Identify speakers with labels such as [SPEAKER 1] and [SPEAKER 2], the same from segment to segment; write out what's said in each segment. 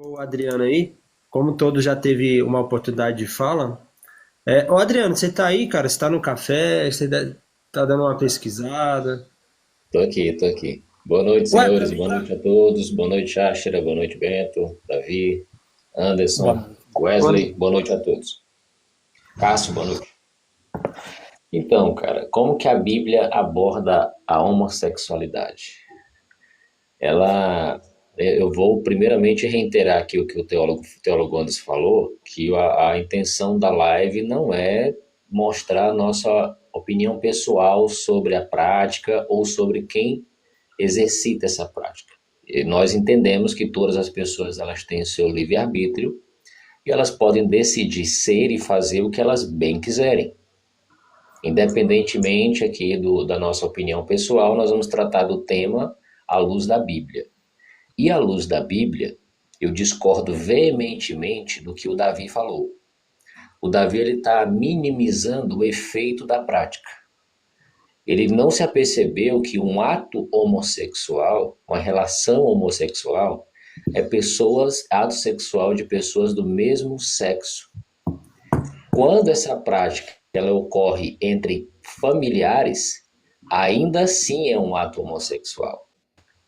[SPEAKER 1] O Adriano aí, como todo já teve uma oportunidade de fala. Ô Adriano, você tá aí, cara? Você tá no café? Tá dando uma pesquisada?
[SPEAKER 2] Tô aqui, tô aqui. Boa noite,
[SPEAKER 1] Ué, pra
[SPEAKER 2] senhores.
[SPEAKER 1] mim
[SPEAKER 2] Boa
[SPEAKER 1] tá.
[SPEAKER 2] noite a todos. Boa noite, Shashira. Boa noite, Bento, Davi,
[SPEAKER 1] Boa
[SPEAKER 2] Anderson,
[SPEAKER 1] noite. Boa
[SPEAKER 2] Wesley.
[SPEAKER 1] noite.
[SPEAKER 2] Boa noite a todos. Cássio, boa noite. Então, cara, como que a Bíblia aborda a homossexualidade? Ela, eu vou primeiramente reiterar aqui o que o teólogo Anderson falou, que a intenção da live não é mostrar nossa opinião pessoal sobre a prática ou sobre quem exercita essa prática. E nós entendemos que todas as pessoas elas têm o seu livre-arbítrio e elas podem decidir ser e fazer o que elas bem quiserem. Independentemente aqui da nossa opinião pessoal, nós vamos tratar do tema à luz da Bíblia. E à luz da Bíblia, eu discordo veementemente do que o Davi falou. O Davi está minimizando o efeito da prática. Ele não se apercebeu que um ato homossexual, uma relação homossexual, ato sexual de pessoas do mesmo sexo. Quando essa prática ela ocorre entre familiares, ainda assim é um ato homossexual,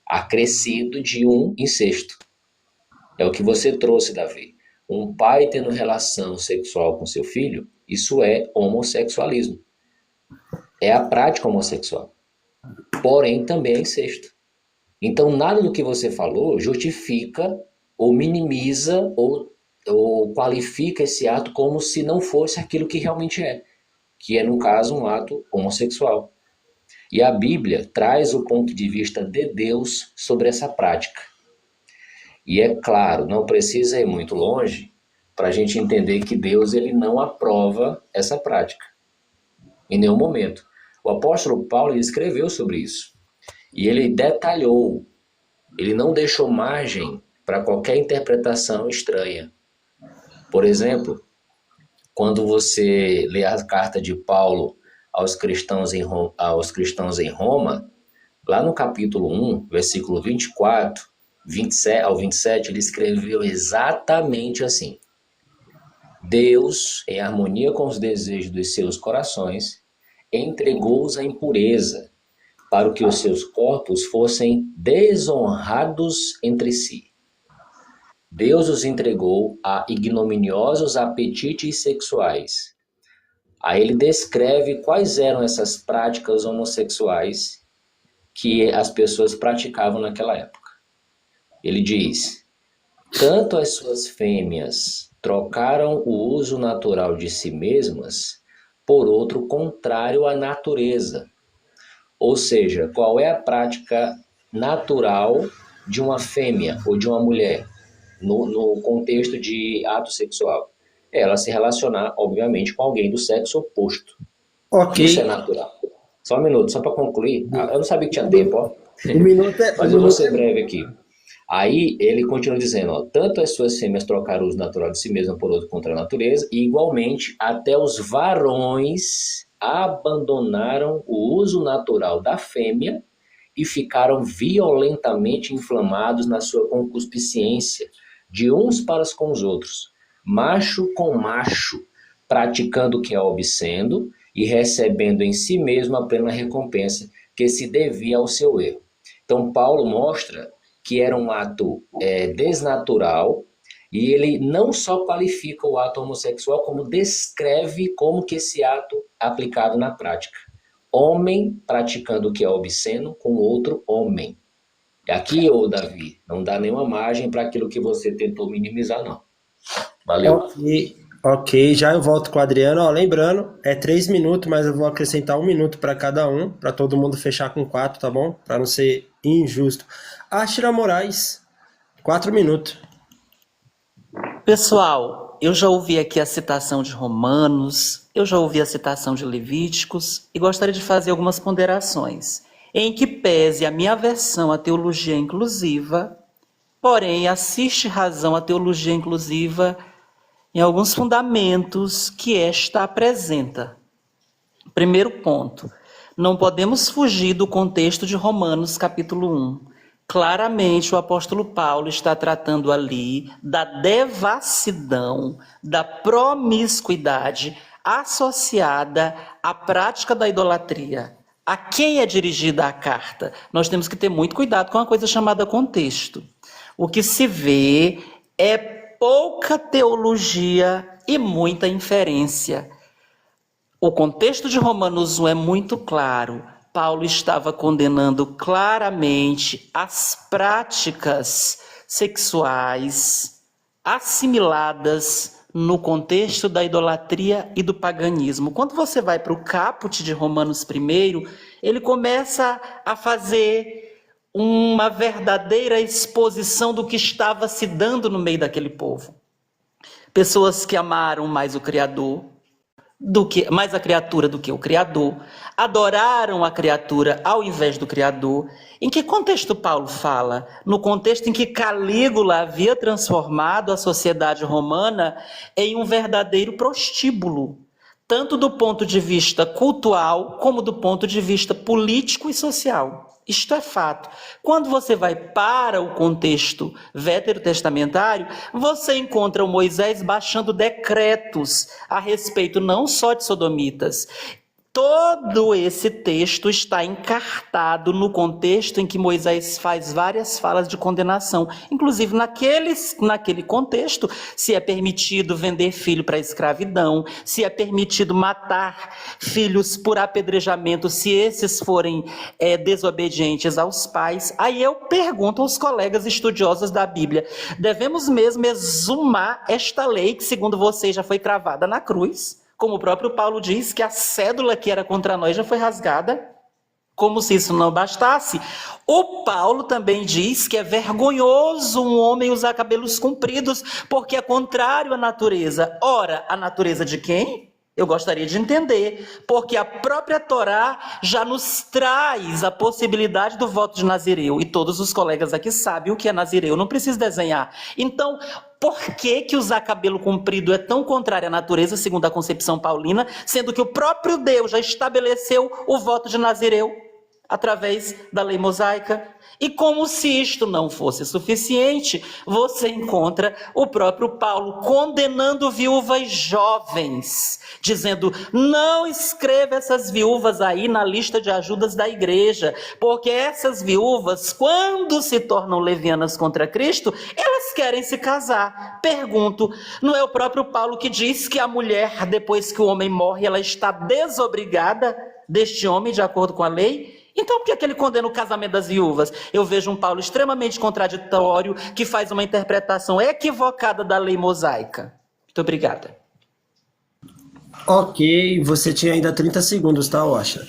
[SPEAKER 2] acrescido de um incesto. É o que você trouxe, Davi. Um pai tendo relação sexual com seu filho, isso é homossexualismo. É a prática homossexual. Porém, também é incesto. Então, nada do que você falou justifica ou minimiza ou qualifica esse ato como se não fosse aquilo que realmente é, que é, no caso, um ato homossexual. E a Bíblia traz o ponto de vista de Deus sobre essa prática. E é claro, não precisa ir muito longe para a gente entender que Deus ele não aprova essa prática, em nenhum momento. O apóstolo Paulo ele escreveu sobre isso. E ele detalhou. Ele não deixou margem para qualquer interpretação estranha. Por exemplo, quando você lê a carta de Paulo aos cristãos em Roma, lá no capítulo 1, versículo 24, 27 ao 27, ele escreveu exatamente assim: Deus, em harmonia com os desejos dos seus corações, entregou-os à impureza, para que os seus corpos fossem desonrados entre si. Deus os entregou a ignominiosos apetites sexuais. Aí ele descreve quais eram essas práticas homossexuais que as pessoas praticavam naquela época. Ele diz: tanto as suas fêmeas trocaram o uso natural de si mesmas por outro contrário à natureza. Ou seja, qual é a prática natural de uma fêmea ou de uma mulher no contexto de ato sexual? É ela se relacionar, obviamente, com alguém do sexo oposto.
[SPEAKER 1] Ok.
[SPEAKER 2] Isso é natural. Só um minuto, só para concluir. Eu não sabia que tinha tempo, ó.
[SPEAKER 1] O minuto é, o
[SPEAKER 2] Mas eu vou
[SPEAKER 1] minuto
[SPEAKER 2] ser
[SPEAKER 1] é
[SPEAKER 2] breve aqui. Aí ele continua dizendo, ó, tanto as suas fêmeas trocaram o uso natural de si mesma por outro contra a natureza, e igualmente até os varões abandonaram o uso natural da fêmea e ficaram violentamente inflamados na sua concupiscência, de uns para com os outros, macho com macho, praticando o que é obsceno e recebendo em si mesmo a plena recompensa que se devia ao seu erro. Então, Paulo mostra que era um ato desnatural, e ele não só qualifica o ato homossexual, como descreve como que esse ato é aplicado na prática. Homem praticando o que é obsceno com outro homem. Aqui, ô Davi, não dá nenhuma margem para aquilo que você tentou minimizar, não. Valeu.
[SPEAKER 1] ok. Ok, já eu volto com o Adriano. Ó, lembrando, é 3 minutos, mas eu vou acrescentar 1 minuto para cada um, para todo mundo fechar com quatro, tá bom? Para não ser injusto. Ashira Moraes, 4 minutos.
[SPEAKER 3] Pessoal, eu já ouvi aqui a citação de Romanos, eu já ouvi a citação de Levíticos e gostaria de fazer algumas ponderações, em que pese a minha aversão à teologia inclusiva, porém assiste razão à teologia inclusiva em alguns fundamentos que esta apresenta. Primeiro ponto, não podemos fugir do contexto de Romanos capítulo 1, Claramente, o apóstolo Paulo está tratando ali da devassidão, da promiscuidade associada à prática da idolatria. A quem é dirigida a carta? Nós temos que ter muito cuidado com a coisa chamada contexto. O que se vê é pouca teologia e muita inferência. O contexto de Romanos 1 é muito claro. Paulo estava condenando claramente as práticas sexuais assimiladas no contexto da idolatria e do paganismo. Quando você vai para o caput de Romanos 1, ele começa a fazer uma verdadeira exposição do que estava se dando no meio daquele povo. Pessoas que amaram mais o Criador, mais a criatura do que o Criador, adoraram a criatura ao invés do Criador. Em que contexto Paulo fala? No contexto em que Calígula havia transformado a sociedade romana em um verdadeiro prostíbulo, tanto do ponto de vista cultural como do ponto de vista político e social. Isto é fato. Quando você vai para o contexto veterotestamentário, você encontra o Moisés baixando decretos a respeito não só de sodomitas. Todo esse texto está encartado no contexto em que Moisés faz várias falas de condenação. Inclusive, naquele contexto, se é permitido vender filho para a escravidão, se é permitido matar filhos por apedrejamento, se esses forem desobedientes aos pais. Aí eu pergunto aos colegas estudiosos da Bíblia, devemos mesmo exumar esta lei que, segundo vocês, já foi cravada na cruz? Como o próprio Paulo diz, que a cédula que era contra nós já foi rasgada. Como se isso não bastasse, o Paulo também diz que é vergonhoso um homem usar cabelos compridos, porque é contrário à natureza. Ora, a natureza de quem? Eu gostaria de entender, porque a própria Torá já nos traz a possibilidade do voto de Nazireu, e todos os colegas aqui sabem o que é Nazireu, não preciso desenhar. Então, por que usar cabelo comprido é tão contrário à natureza, segundo a concepção paulina, sendo que o próprio Deus já estabeleceu o voto de Nazireu através da lei mosaica? E como se isto não fosse suficiente, você encontra o próprio Paulo condenando viúvas jovens, dizendo, não escreva essas viúvas aí na lista de ajudas da igreja, porque essas viúvas, quando se tornam levianas contra Cristo, elas querem se casar. Pergunto, não é o próprio Paulo que diz que a mulher, depois que o homem morre, ela está desobrigada deste homem, de acordo com a lei? Então, por que ele condena o casamento das viúvas? Eu vejo um Paulo extremamente contraditório, que faz uma interpretação equivocada da lei mosaica. Muito obrigada.
[SPEAKER 1] Ok, você tinha ainda 30 segundos, tá, Oshra?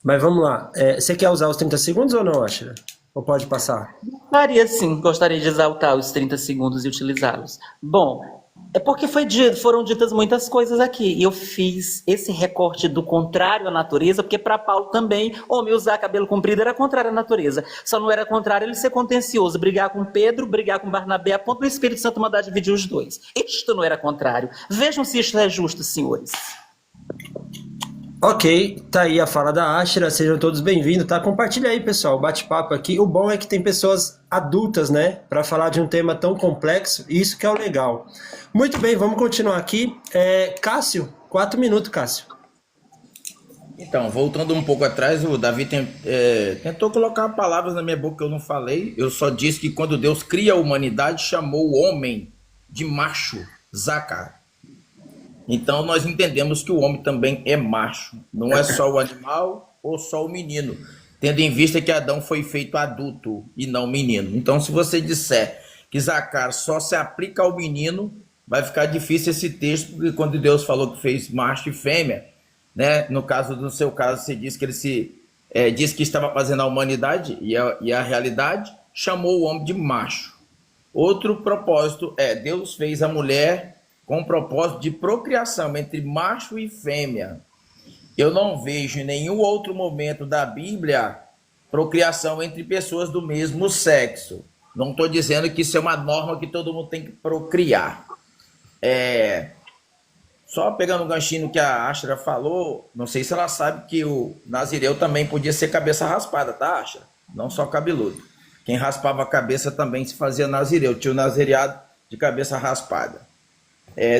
[SPEAKER 1] Mas vamos lá. Você quer usar os 30 segundos ou não, Oshra? Ou pode passar?
[SPEAKER 3] Gostaria sim, gostaria de exaltar os 30 segundos e utilizá-los. Bom, é porque foram ditas muitas coisas aqui, e eu fiz esse recorte do contrário à natureza, porque para Paulo também, homem usar cabelo comprido era contrário à natureza. Só não era contrário ele ser contencioso, brigar com Pedro, brigar com Barnabé, a ponto do Espírito Santo mandar dividir os dois. Isto não era contrário. Vejam se isto é justo, senhores.
[SPEAKER 1] Ok, tá aí a fala da Ashra, sejam todos bem-vindos, tá? Compartilha aí, pessoal, o bate-papo aqui. O bom é que tem pessoas adultas, né, para falar de um tema tão complexo, isso que é o legal. Muito bem, vamos continuar aqui. Cássio, 4 minutos, Cássio.
[SPEAKER 4] Então, voltando um pouco atrás, o Davi tentou colocar palavras na minha boca que eu não falei. Eu só disse que quando Deus cria a humanidade, chamou o homem de macho, Zacar. Então nós entendemos que o homem também é macho, não é só o animal ou só o menino, tendo em vista que Adão foi feito adulto e não menino. Então, se você disser que Zacar só se aplica ao menino, vai ficar difícil esse texto, porque quando Deus falou que fez macho e fêmea, né, no seu caso, você disse que ele disse que estava fazendo a humanidade e a realidade, chamou o homem de macho. Outro propósito Deus fez a mulher com o propósito de procriação entre macho e fêmea. Eu não vejo em nenhum outro momento da Bíblia procriação entre pessoas do mesmo sexo. Não estou dizendo que isso é uma norma que todo mundo tem que procriar. Só pegando um ganchinho que a Ashra falou, não sei se ela sabe que o Nazireu também podia ser cabeça raspada, tá, Ashra? não só cabeludo. Quem raspava a cabeça também se fazia nazireu, tinha o nazireado de cabeça raspada.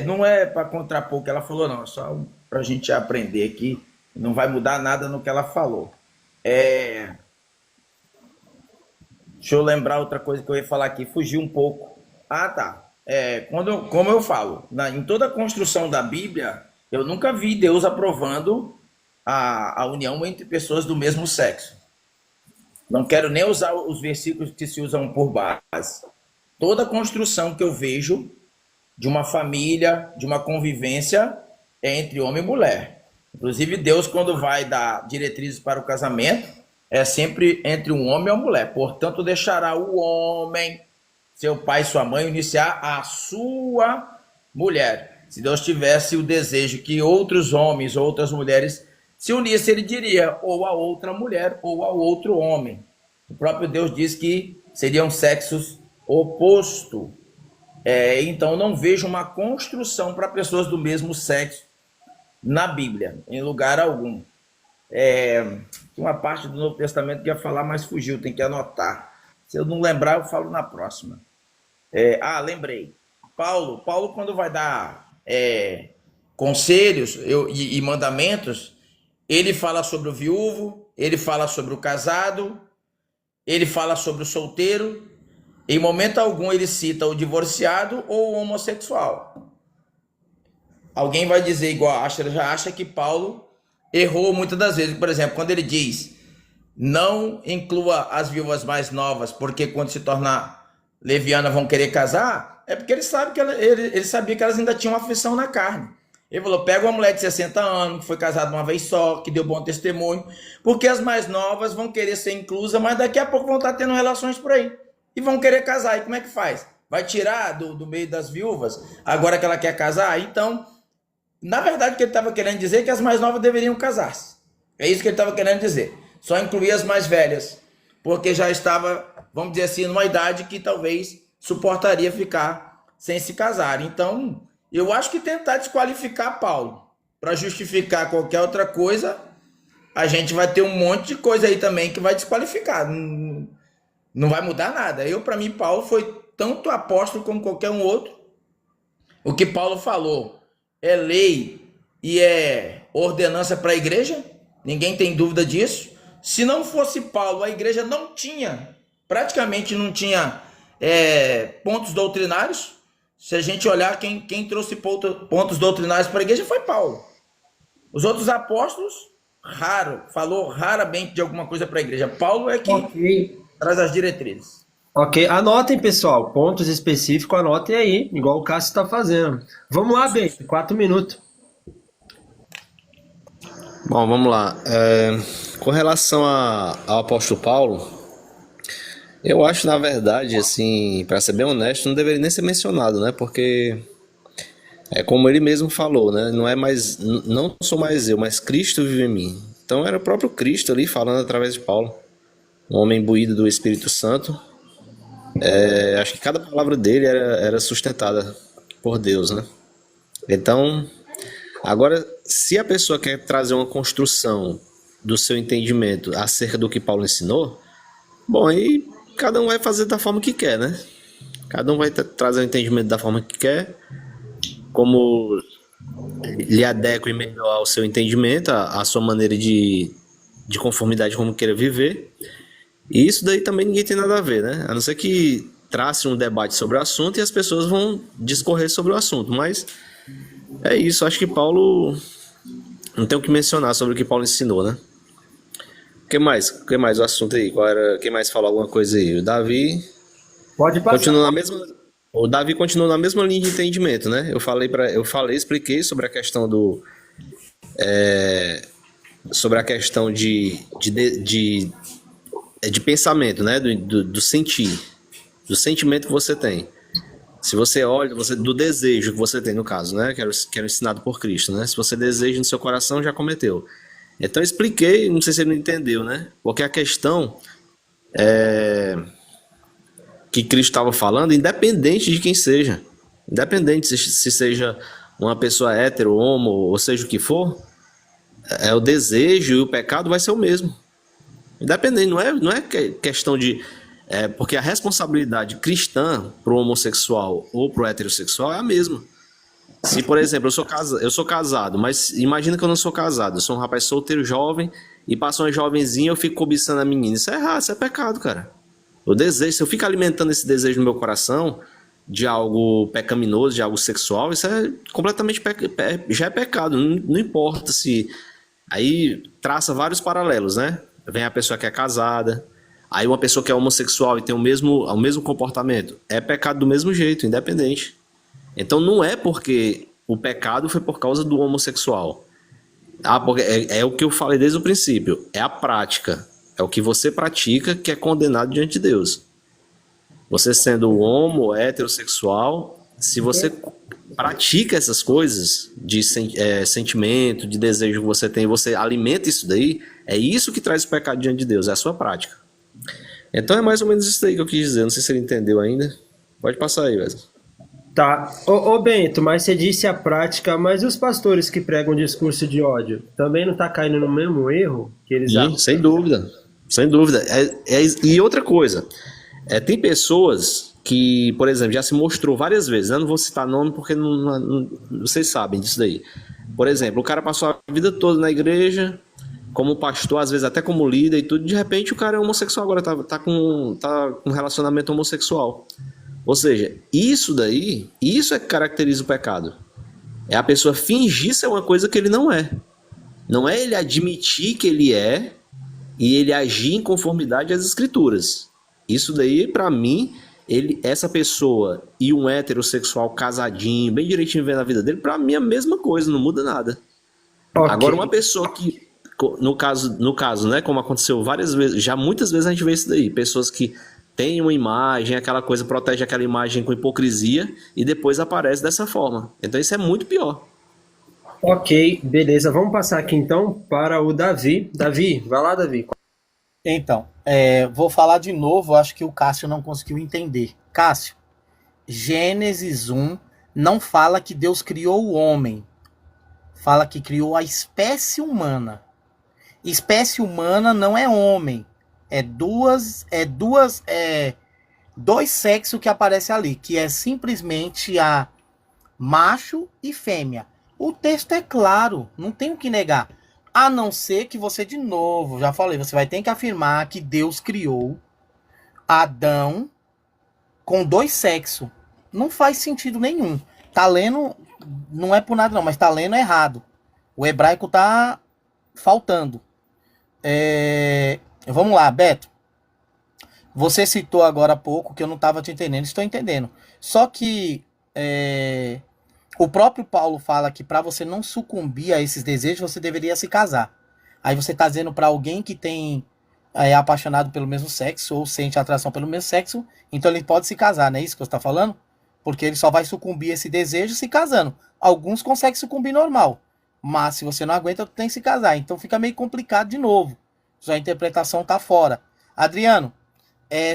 [SPEAKER 4] Não é para contrapor o que ela falou, não, é só para a gente aprender aqui, não vai mudar nada no que ela falou. Deixa eu lembrar outra coisa que eu ia falar aqui, fugi um pouco. Ah, tá. Como eu falo, em toda a construção da Bíblia, eu nunca vi Deus aprovando a união entre pessoas do mesmo sexo. Não quero nem usar os versículos que se usam por base. Toda a construção que eu vejo de uma família, de uma convivência, é entre homem e mulher. Inclusive, Deus, quando vai dar diretrizes para o casamento, é sempre entre um homem e uma mulher. Portanto, deixará o homem, seu pai e sua mãe, iniciar a sua mulher. Se Deus tivesse o desejo que outros homens ou outras mulheres se unissem, ele diria ou a outra mulher ou ao outro homem. O próprio Deus diz que seriam sexos opostos. Então, não vejo uma construção para pessoas do mesmo sexo na Bíblia, em lugar algum. Tem uma parte do Novo Testamento que ia falar, mas fugiu, tem que anotar. Se eu não lembrar, eu falo na próxima. Lembrei. Paulo, quando vai dar conselhos e mandamentos, ele fala sobre o viúvo, ele fala sobre o casado, ele fala sobre o solteiro. Em momento algum ele cita o divorciado ou o homossexual. Alguém vai dizer igual a Asher, já acha que Paulo errou muitas das vezes. Por exemplo, quando ele diz, não inclua as viúvas mais novas, porque quando se tornar leviana vão querer casar, é porque ele sabia que elas ainda tinham aflição na carne. Ele falou, pega uma mulher de 60 anos, que foi casada uma vez só, que deu bom testemunho, porque as mais novas vão querer ser inclusas, mas daqui a pouco vão estar tendo relações por aí. E vão querer casar. E como é que faz? Vai tirar do meio das viúvas, agora que ela quer casar? Então, na verdade, o que ele estava querendo dizer é que as mais novas deveriam casar-se. É isso que ele estava querendo dizer. Só incluir as mais velhas, porque já estava, vamos dizer assim, numa idade que talvez suportaria ficar sem se casar. Então, eu acho que tentar desqualificar Paulo para justificar qualquer outra coisa, a gente vai ter um monte de coisa aí também que vai desqualificar. Não vai mudar nada. Para mim, Paulo foi tanto apóstolo como qualquer um outro. O que Paulo falou é lei e é ordenança para a igreja. Ninguém tem dúvida disso. Se não fosse Paulo, a igreja praticamente não tinha pontos doutrinários. Se a gente olhar, quem trouxe pontos doutrinários para a igreja foi Paulo. Os outros apóstolos, falou raramente de alguma coisa para a igreja. Paulo é que traz as diretrizes.
[SPEAKER 1] Ok, anotem, pessoal. Pontos específicos, anotem aí, igual o Cássio está fazendo. Vamos lá, Ben, 4 minutos.
[SPEAKER 5] Bom, vamos lá. Com relação ao apóstolo Paulo, eu acho, na verdade, assim, para ser bem honesto, não deveria nem ser mencionado, né? Porque é como ele mesmo falou, né? Não sou mais eu, mas Cristo vive em mim. Então era o próprio Cristo ali falando através de Paulo. Um homem imbuído do Espírito Santo. Acho que cada palavra dele era sustentada por Deus, né? Então, agora, se a pessoa quer trazer uma construção do seu entendimento acerca do que Paulo ensinou, bom, aí cada um vai fazer da forma que quer, né? Cada um vai trazer o entendimento da forma que quer, como lhe adequa melhor ao seu entendimento, à sua maneira de conformidade como queira viver. E isso daí também ninguém tem nada a ver, né? A não ser que trace um debate sobre o assunto e as pessoas vão discorrer sobre o assunto. Mas é isso, acho que Paulo não tem o que mencionar sobre o que Paulo ensinou, né? O que mais o assunto aí? Quem mais falou alguma coisa aí? O Davi
[SPEAKER 1] Pode passar.
[SPEAKER 5] O Davi continuou na mesma linha de entendimento, né? Expliquei sobre a questão sobre a questão de pensamento, né? Do sentir, do sentimento que você tem. Se você olha, do desejo que você tem, no caso, né? Que era ensinado por Cristo, né? Se você deseja no seu coração, já cometeu. Então eu expliquei, não sei se ele não entendeu, né? Porque a questão que Cristo estava falando, independente de quem seja, independente se seja uma pessoa hétero, homo, ou seja o que for, o desejo e o pecado vai ser o mesmo. Independente, não é questão de. Porque a responsabilidade cristã pro homossexual ou pro heterossexual é a mesma. Se, por exemplo, eu sou casado, mas imagina que eu não sou casado, eu sou um rapaz solteiro jovem e passa uma jovenzinha e eu fico cobiçando a menina. Isso é errado, isso é pecado, cara. O desejo, se eu fico alimentando esse desejo no meu coração de algo pecaminoso, de algo sexual, isso é completamente já é pecado. Não importa se. Aí traça vários paralelos, né? Vem a pessoa que é casada, aí uma pessoa que é homossexual e tem o mesmo comportamento. É pecado do mesmo jeito, independente. Então não é porque o pecado foi por causa do homossexual. Porque é o que eu falei desde o princípio. É a prática. É o que você pratica que é condenado diante de Deus. Você sendo homo, heterossexual, se você pratica essas coisas de sentimento, de desejo que você tem, você alimenta isso daí, é isso que traz o pecado diante de Deus, é a sua prática. Então é mais ou menos isso daí que eu quis dizer. Não sei se ele entendeu ainda. Pode passar aí, Wesley.
[SPEAKER 1] Tá. Ô Bento, mas você disse a prática, mas os pastores que pregam discurso de ódio também não tá caindo no mesmo erro que eles
[SPEAKER 5] Sem dúvida. Sem dúvida. E outra coisa, tem pessoas que, por exemplo, já se mostrou várias vezes, eu não vou citar nome porque vocês sabem disso daí. Por exemplo, o cara passou a vida toda na igreja, como pastor, às vezes até como líder e tudo, de repente o cara é homossexual, agora tá com um relacionamento homossexual. Ou seja, isso é que caracteriza o pecado. É a pessoa fingir ser uma coisa que ele não é. Não é ele admitir que ele é e ele agir em conformidade às escrituras. Isso daí, pra mim, essa pessoa e um heterossexual casadinho, bem direitinho vendo a vida dele, pra mim é a mesma coisa, não muda nada.
[SPEAKER 1] Ok.
[SPEAKER 5] Agora, uma pessoa que, no caso, né, como aconteceu várias vezes, já muitas vezes a gente vê isso daí, pessoas que têm uma imagem, aquela coisa, protege aquela imagem com hipocrisia e depois aparece dessa forma. Então isso é muito pior.
[SPEAKER 1] Ok, beleza. Vamos passar aqui então para o Davi. Davi, vai lá, Davi.
[SPEAKER 6] Então, vou falar de novo, acho que o Cássio não conseguiu entender. Cássio, Gênesis 1 não fala que Deus criou o homem, fala que criou a espécie humana. Espécie humana não é homem, dois sexos que aparecem ali, que é simplesmente a macho e fêmea. O texto é claro, não tem o que negar. A não ser que você, de novo, já falei, você vai ter que afirmar que Deus criou Adão com dois sexos. Não faz sentido nenhum. Tá lendo, não é por nada não, mas tá lendo errado. O hebraico tá faltando. Vamos lá, Beto. Você citou agora há pouco que eu não estava te entendendo. Estou entendendo. Só que o próprio Paulo fala que para você não sucumbir a esses desejos, você deveria se casar. Aí você está dizendo para alguém que é apaixonado pelo mesmo sexo ou sente atração pelo mesmo sexo, então ele pode se casar, não é isso que você está falando? Porque ele só vai sucumbir a esse desejo se casando. Alguns conseguem sucumbir normal, mas se você não aguenta, tu tem que se casar. Então fica meio complicado de novo. Sua interpretação tá fora. Adriano,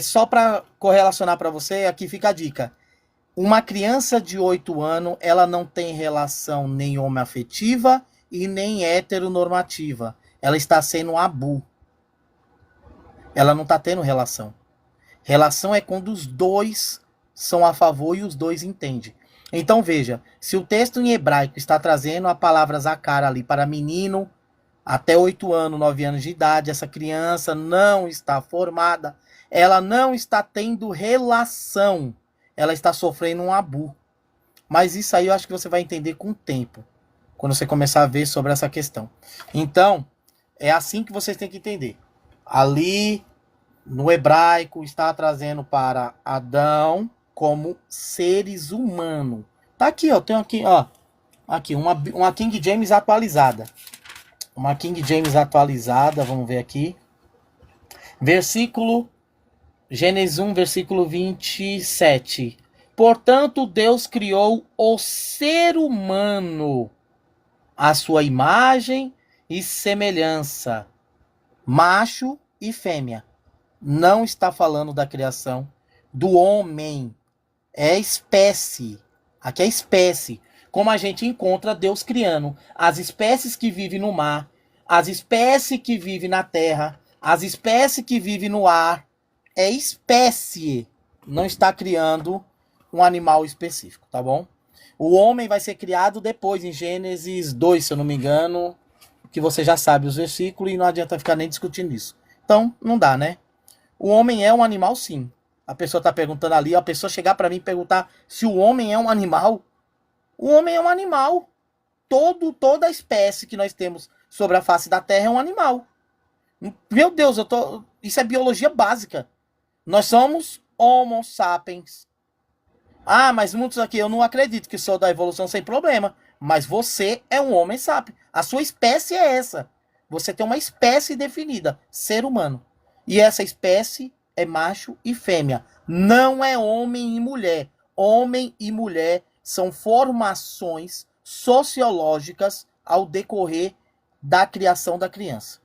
[SPEAKER 6] só para correlacionar para você, aqui fica a dica. Uma criança de 8 anos, ela não tem relação nem homoafetiva e nem heteronormativa. Ela está sendo abu. Ela não está tendo relação. Relação é quando os dois são a favor e os dois entendem. Então veja, se o texto em hebraico está trazendo a palavra zakar ali para menino até 8 anos, 9 anos de idade, essa criança não está formada, ela não está tendo relação, ela está sofrendo um abu. Mas isso aí eu acho que você vai entender com o tempo, quando você começar a ver sobre essa questão. Então, é assim que vocês têm que entender. Ali, no hebraico, está trazendo para Adão como seres humanos. Tá aqui, ó, tem aqui, ó. Aqui, uma King James atualizada. Uma King James atualizada, vamos ver aqui. Gênesis 1, versículo 27. Portanto, Deus criou o ser humano à sua imagem e semelhança, macho e fêmea. Não está falando da criação do homem. É espécie. Aqui é espécie. Como a gente encontra Deus criando as espécies que vivem no mar, as espécies que vivem na terra, As espécies que vivem no ar é espécie, não está criando um animal específico, tá bom? O homem vai ser criado depois, em Gênesis 2, se eu não me engano, que você já sabe os versículos e não adianta ficar nem discutindo isso. Então, não dá, né? O homem é um animal, sim. A pessoa está perguntando ali, a pessoa chegar para mim e perguntar se o homem é um animal. O homem é um animal. Toda a espécie que nós temos sobre a face da Terra é um animal. Meu Deus, isso é biologia básica. Nós somos Homo sapiens. Ah, mas muitos aqui, eu não acredito que sou da evolução sem problema. Mas você é um homem sapiens. A sua espécie é essa. Você tem uma espécie definida, ser humano. E essa espécie é macho e fêmea. Não é homem e mulher. Homem e mulher são formações sociológicas ao decorrer da criação da criança.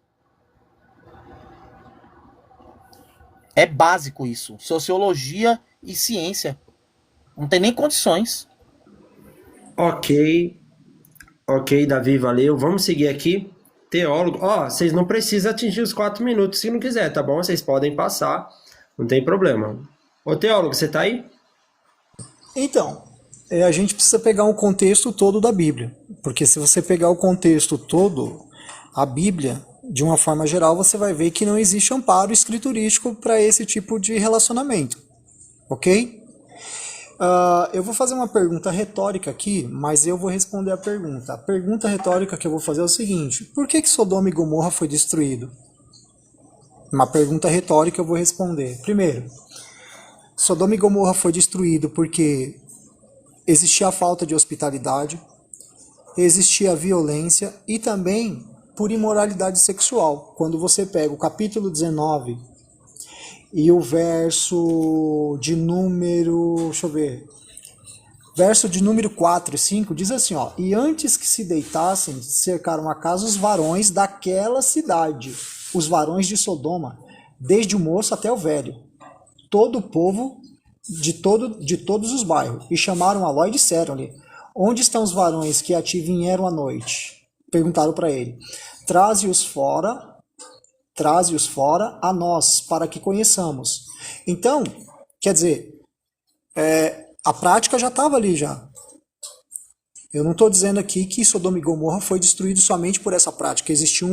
[SPEAKER 6] É básico isso. Sociologia e ciência. Não tem nem condições.
[SPEAKER 1] Ok, Davi, valeu. Vamos seguir aqui. Teólogo. Ó, vocês não precisam atingir os 4 minutos se não quiser, tá bom? Vocês podem passar, não tem problema. Ô, teólogo, você tá aí?
[SPEAKER 7] Então, a gente precisa pegar um contexto todo da Bíblia. Porque se você pegar o contexto todo, a Bíblia, de uma forma geral, você vai ver que não existe amparo escriturístico para esse tipo de relacionamento. Ok? Eu vou fazer uma pergunta retórica aqui, mas eu vou responder a pergunta. A pergunta retórica que eu vou fazer é o seguinte: por que Sodoma e Gomorra foi destruído? Uma pergunta retórica eu vou responder. Primeiro, Sodoma e Gomorra foi destruído porque existia a falta de hospitalidade, existia violência e também por imoralidade sexual. Quando você pega o capítulo 19 e o verso de número, deixa eu ver, verso de número 4 e 5 diz assim, ó: e antes que se deitassem, cercaram a casa os varões daquela cidade, os varões de Sodoma, desde o moço até o velho, todo o povo de todos os bairros, e chamaram a Ló e disseram-lhe: onde estão os varões que a ti vieram à noite? Perguntaram para ele: traze-os fora a nós, para que conheçamos. Então, quer dizer, a prática já estava ali já. Eu não estou dizendo aqui que Sodoma e Gomorra foi destruído somente por essa prática. Existia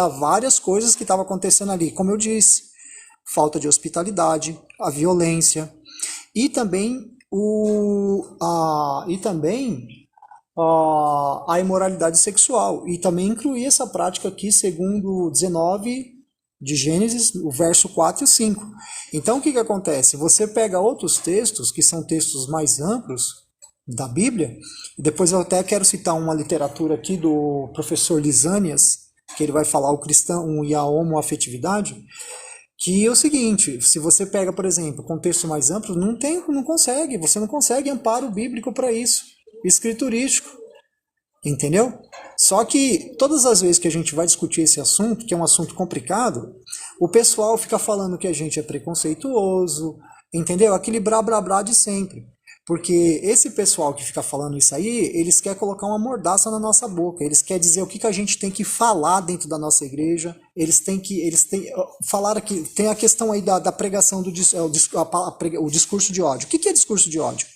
[SPEAKER 7] várias coisas que estavam acontecendo ali. Como eu disse, falta de hospitalidade, a violência e também a imoralidade sexual. E também incluía essa prática aqui, segundo 19 de Gênesis, o verso 4 e 5. Então o que acontece? Você pega outros textos, que são textos mais amplos da Bíblia, depois eu até quero citar uma literatura aqui do professor Lisânias, que ele vai falar o cristão e a homoafetividade, que é o seguinte: se você pega, por exemplo, contexto mais amplo, você não consegue amparo bíblico para isso, escriturístico, entendeu? Só que todas as vezes que a gente vai discutir esse assunto, que é um assunto complicado, o pessoal fica falando que a gente é preconceituoso, entendeu? Aquele blá blá blá de sempre. Porque esse pessoal que fica falando isso aí, eles querem colocar uma mordaça na nossa boca, eles querem dizer o que a gente tem que falar dentro da nossa igreja, falaram que tem a questão aí da pregação o discurso de ódio. O que é discurso de ódio?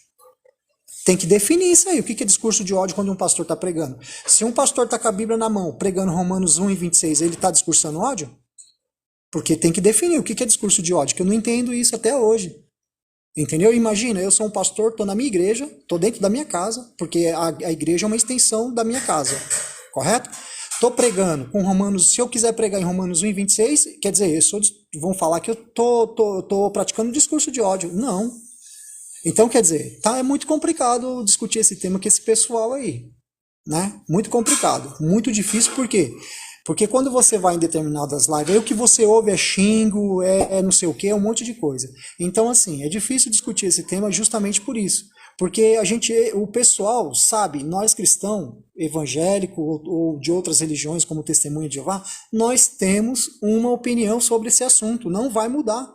[SPEAKER 7] Tem que definir isso aí, o que é discurso de ódio quando um pastor está pregando. Se um pastor está com a Bíblia na mão, pregando Romanos 1 e 26, ele está discursando ódio? Porque tem que definir o que é discurso de ódio, que eu não entendo isso até hoje. Entendeu? Imagina, eu sou um pastor, estou na minha igreja, estou dentro da minha casa, porque a igreja é uma extensão da minha casa, correto? Estou pregando com Romanos, se eu quiser pregar em Romanos 1 e 26, quer dizer, vão falar que eu estou praticando discurso de ódio. Não. Então, quer dizer, é muito complicado discutir esse tema com esse pessoal aí, né? Muito complicado, muito difícil, por quê? Porque quando você vai em determinadas lives, aí o que você ouve é xingo, é não sei o que, é um monte de coisa. Então, assim, é difícil discutir esse tema justamente por isso. Porque o pessoal sabe, nós cristãos, evangélicos ou de outras religiões como Testemunha de Jeová, nós temos uma opinião sobre esse assunto, não vai mudar.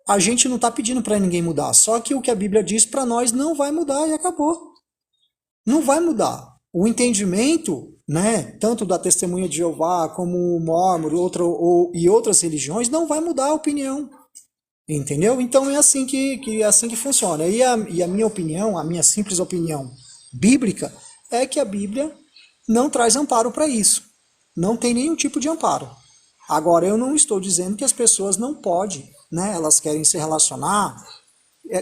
[SPEAKER 7] A gente não está pedindo para ninguém mudar, só que o que a Bíblia diz para nós não vai mudar e acabou. Não vai mudar. O entendimento né, tanto da Testemunha de Jeová como o Mórmon e outras religiões, não vai mudar a opinião. Entendeu? Então é assim é assim que funciona. E a minha opinião, a minha simples opinião bíblica, é que a Bíblia não traz amparo para isso. Não tem nenhum tipo de amparo. Agora, eu não estou dizendo que as pessoas não podem, né? Elas querem se relacionar,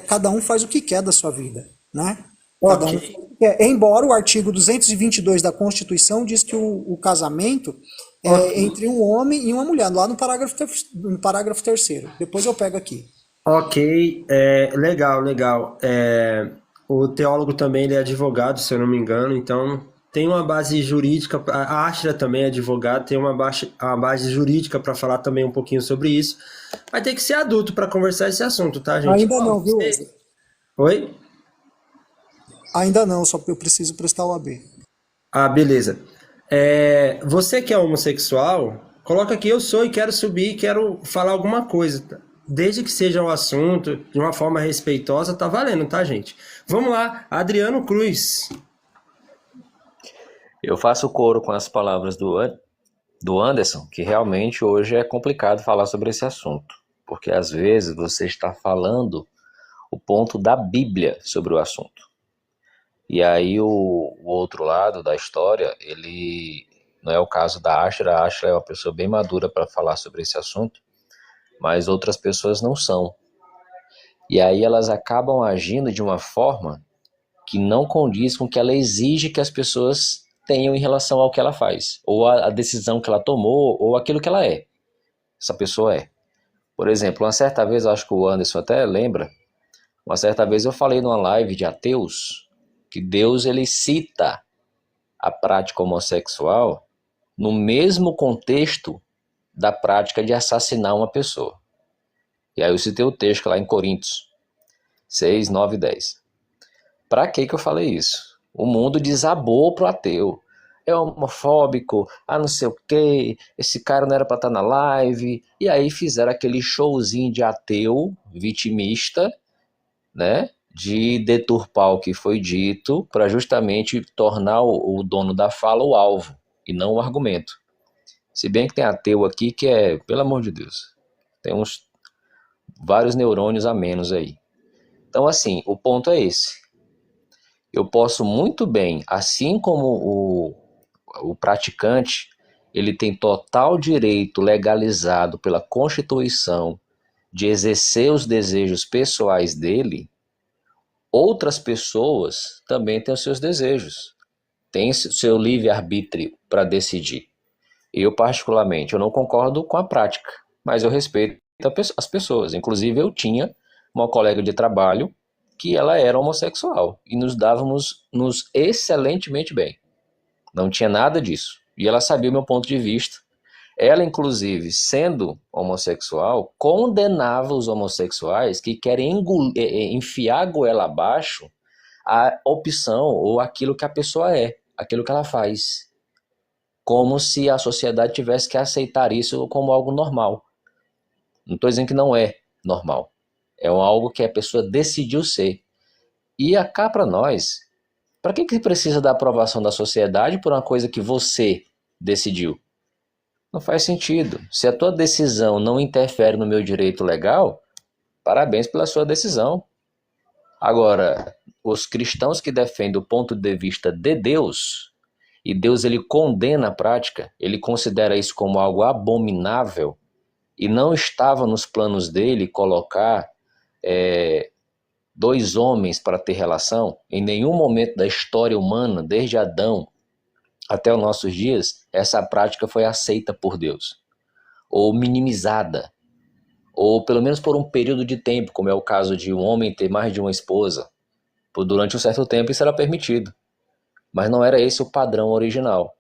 [SPEAKER 7] cada um faz o que quer da sua vida, né? Cada um faz
[SPEAKER 1] Ok.
[SPEAKER 7] o que quer. Embora o artigo 222 da Constituição diz que o casamento
[SPEAKER 1] Ok.
[SPEAKER 7] é entre um homem e uma mulher, lá no parágrafo terceiro. Depois eu pego aqui.
[SPEAKER 1] Ok, legal, legal. O teólogo também ele é advogado, se eu não me engano, então tem uma base jurídica. A Ashra também é advogado, tem uma base jurídica para falar também um pouquinho sobre isso. Vai ter que ser adulto para conversar esse assunto, tá, gente?
[SPEAKER 7] Ainda
[SPEAKER 1] Ó,
[SPEAKER 7] não, viu, Wesley?
[SPEAKER 1] Oi?
[SPEAKER 7] Ainda não, só porque eu preciso prestar o AB.
[SPEAKER 1] Ah, beleza. Você que é homossexual, coloca aqui eu sou e quero subir, quero falar alguma coisa, tá? Desde que seja um assunto de uma forma respeitosa, tá valendo, tá, gente? Vamos lá, Adriano Cruz.
[SPEAKER 2] Eu faço coro com as palavras do Anderson, que realmente hoje é complicado falar sobre esse assunto, porque às vezes você está falando o ponto da Bíblia sobre o assunto. E aí o outro lado da história, ele não é o caso da Ashra. A Ashra é uma pessoa bem madura para falar sobre esse assunto, mas outras pessoas não são. E aí elas acabam agindo de uma forma que não condiz com o que ela exige que as pessoas tenham em relação ao que ela faz, ou a decisão que ela tomou, ou aquilo que ela é. Essa pessoa é. Por exemplo, uma certa vez, acho que o Anderson até lembra, uma certa vez eu falei numa live de ateus que Deus ele cita a prática homossexual no mesmo contexto da prática de assassinar uma pessoa. E aí eu citei o texto lá em Coríntios 6, 9 e 10. Para que eu falei isso? O mundo desabou pro ateu. É homofóbico, não sei o quê, esse cara não era para estar na live. E aí fizeram aquele showzinho de ateu vitimista, né? De deturpar o que foi dito para justamente tornar o dono da fala o alvo e não o argumento. Se bem que tem ateu aqui que é, pelo amor de Deus, tem uns vários neurônios a menos aí. Então, assim, o ponto é esse. Eu posso muito bem, assim como o praticante, ele tem total direito legalizado pela Constituição de exercer os desejos pessoais dele, outras pessoas também têm os seus desejos, têm seu livre-arbítrio para decidir. Eu, particularmente, eu não concordo com a prática, mas eu respeito as pessoas. Inclusive, eu tinha uma colega de trabalho que ela era homossexual e nos dávamos excelentemente bem. Não tinha nada disso. E ela sabia o meu ponto de vista. Ela, inclusive, sendo homossexual, condenava os homossexuais que querem enfiar a goela abaixo a opção ou aquilo que a pessoa é, aquilo que ela faz. Como se a sociedade tivesse que aceitar isso como algo normal. Não estou dizendo que não é normal. É algo que a pessoa decidiu ser. E cá para nós, para que precisa da aprovação da sociedade por uma coisa que você decidiu? Não faz sentido. Se a tua decisão não interfere no meu direito legal, parabéns pela sua decisão. Agora, os cristãos que defendem o ponto de vista de Deus, e Deus ele condena a prática, ele considera isso como algo abominável, e não estava nos planos dele colocar dois homens para ter relação. Em nenhum momento da história humana, desde Adão até os nossos dias, essa prática foi aceita por Deus, ou minimizada, ou pelo menos por um período de tempo, como é o caso de um homem ter mais de uma esposa. Durante um certo tempo isso era permitido, mas não era esse o padrão original.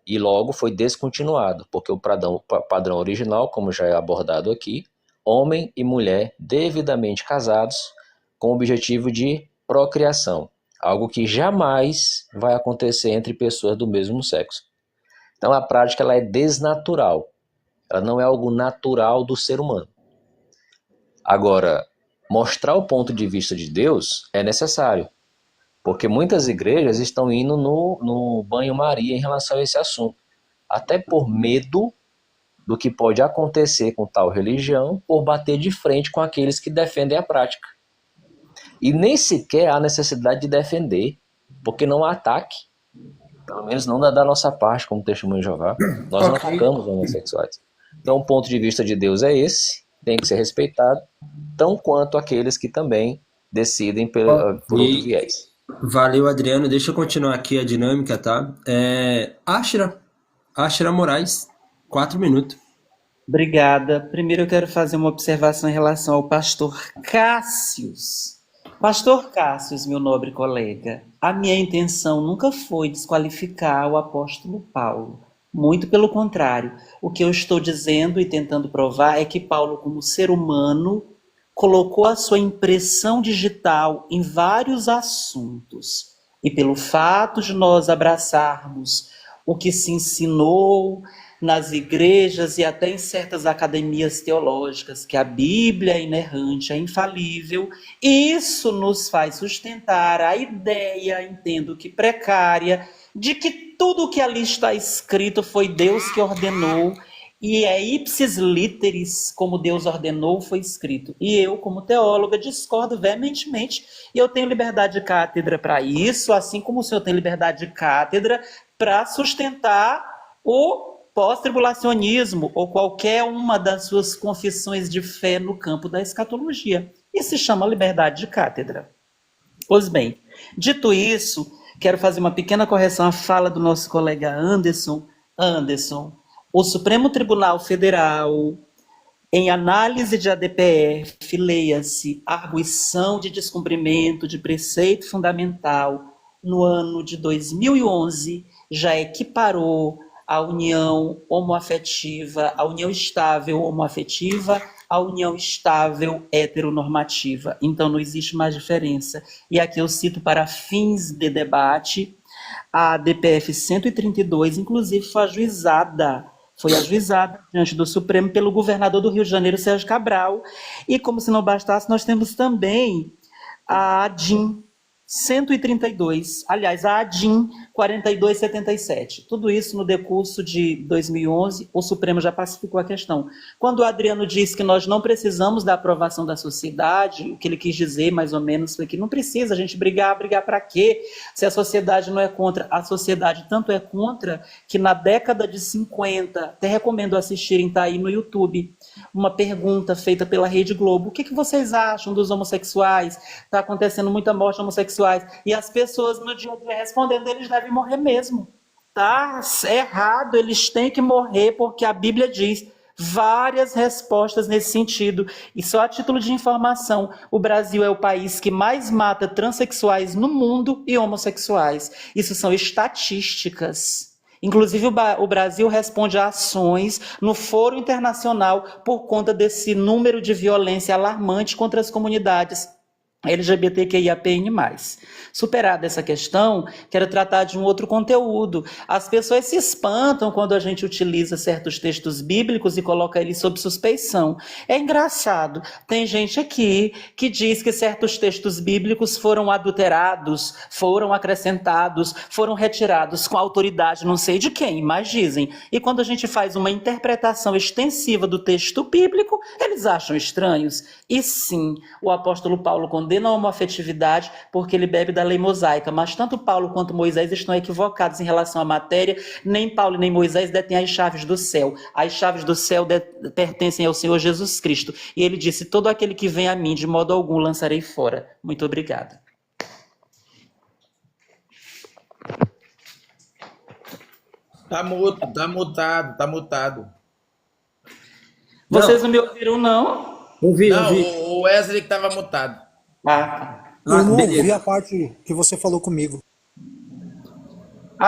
[SPEAKER 2] E logo foi descontinuado, porque o padrão original, como já é abordado aqui, homem e mulher devidamente casados com o objetivo de procriação, algo que jamais vai acontecer entre pessoas do mesmo sexo. Então a prática ela é desnatural, ela não é algo natural do ser humano. Agora, mostrar o ponto de vista de Deus é necessário, Porque muitas igrejas estão indo no banho-maria em relação a esse assunto, até por medo do que pode acontecer com tal religião, por bater de frente com aqueles que defendem a prática. E nem sequer há necessidade de defender, porque não há ataque, pelo menos não da nossa parte, como testemunho de Jeová. Nós não atacamos homossexuais. Então, o ponto de vista de Deus é esse, tem que ser respeitado, tão quanto aqueles que também decidem por outro viés.
[SPEAKER 1] Valeu, Adriano. Deixa eu continuar aqui a dinâmica, tá? Ashra Moraes, 4 minutos.
[SPEAKER 3] Obrigada. Primeiro eu quero fazer uma observação em relação ao pastor Cássius. Pastor Cássius, meu nobre colega, a minha intenção nunca foi desqualificar o apóstolo Paulo. Muito pelo contrário. O que eu estou dizendo e tentando provar é que Paulo, como ser humano, colocou a sua impressão digital em vários assuntos. E pelo fato de nós abraçarmos o que se ensinou nas igrejas e até em certas academias teológicas, que a Bíblia é inerrante, é infalível, isso nos faz sustentar a ideia, entendo que precária, de que tudo o que ali está escrito foi Deus que ordenou, e é ipsis literis, como Deus ordenou, foi escrito. E eu, como teóloga, discordo veementemente, e eu tenho liberdade de cátedra para isso, assim como o senhor tem liberdade de cátedra para sustentar o pós-tribulacionismo ou qualquer uma das suas confissões de fé no campo da escatologia. Isso se chama liberdade de cátedra. Pois bem, dito isso, quero fazer uma pequena correção à fala do nosso colega Anderson. Anderson, o Supremo Tribunal Federal, em análise de ADPF, leia-se arguição de descumprimento de preceito fundamental, no ano de 2011, já equiparou a união homoafetiva, a união estável homoafetiva, a união estável heteronormativa. Então não existe mais diferença. E aqui eu cito para fins de debate, a DPF 132, inclusive foi ajuizada diante do Supremo pelo governador do Rio de Janeiro, Sérgio Cabral. E como se não bastasse, nós temos também a ADIM 132, aliás, a ADIM 4277. Tudo isso no decurso de 2011, o Supremo já pacificou a questão. Quando o Adriano disse que nós não precisamos da aprovação da sociedade, o que ele quis dizer, mais ou menos, foi que não precisa a gente brigar para quê? Se a sociedade não é contra, a sociedade tanto é contra, que na década de 50, até recomendo assistirem, tá aí no YouTube, uma pergunta feita pela Rede Globo, o que vocês acham dos homossexuais? Está acontecendo muita morte homossexual. E as pessoas no dia a dia respondendo, eles devem morrer mesmo. Tá errado, eles têm que morrer porque a Bíblia diz várias respostas nesse sentido. E só a título de informação, o Brasil é o país que mais mata transexuais no mundo e homossexuais. Isso são estatísticas. Inclusive o Brasil responde a ações no foro internacional por conta desse número de violência alarmante contra as comunidades LGBTQIAPN+. Superada essa questão, quero tratar de um outro conteúdo. As pessoas se espantam quando a gente utiliza certos textos bíblicos e coloca eles sob suspeição. É engraçado, tem gente aqui que diz que certos textos bíblicos foram adulterados, foram acrescentados, foram retirados com autoridade não sei de quem, mas dizem. E quando a gente faz uma interpretação extensiva do texto bíblico, eles acham estranhos. E sim, o apóstolo Paulo condena a homoafetividade porque ele bebe da lei mosaica, mas tanto Paulo quanto Moisés estão equivocados em relação à matéria, nem Paulo nem Moisés detêm as chaves do céu. As chaves do céu pertencem ao Senhor Jesus Cristo. E ele disse, todo aquele que vem a mim, de modo algum lançarei fora. Muito obrigado.
[SPEAKER 4] Tá mutado.
[SPEAKER 3] Vocês não me ouviram, não?
[SPEAKER 1] Ouvi.
[SPEAKER 4] O Wesley que tava mutado.
[SPEAKER 7] Eu não ouvi a parte que você falou comigo.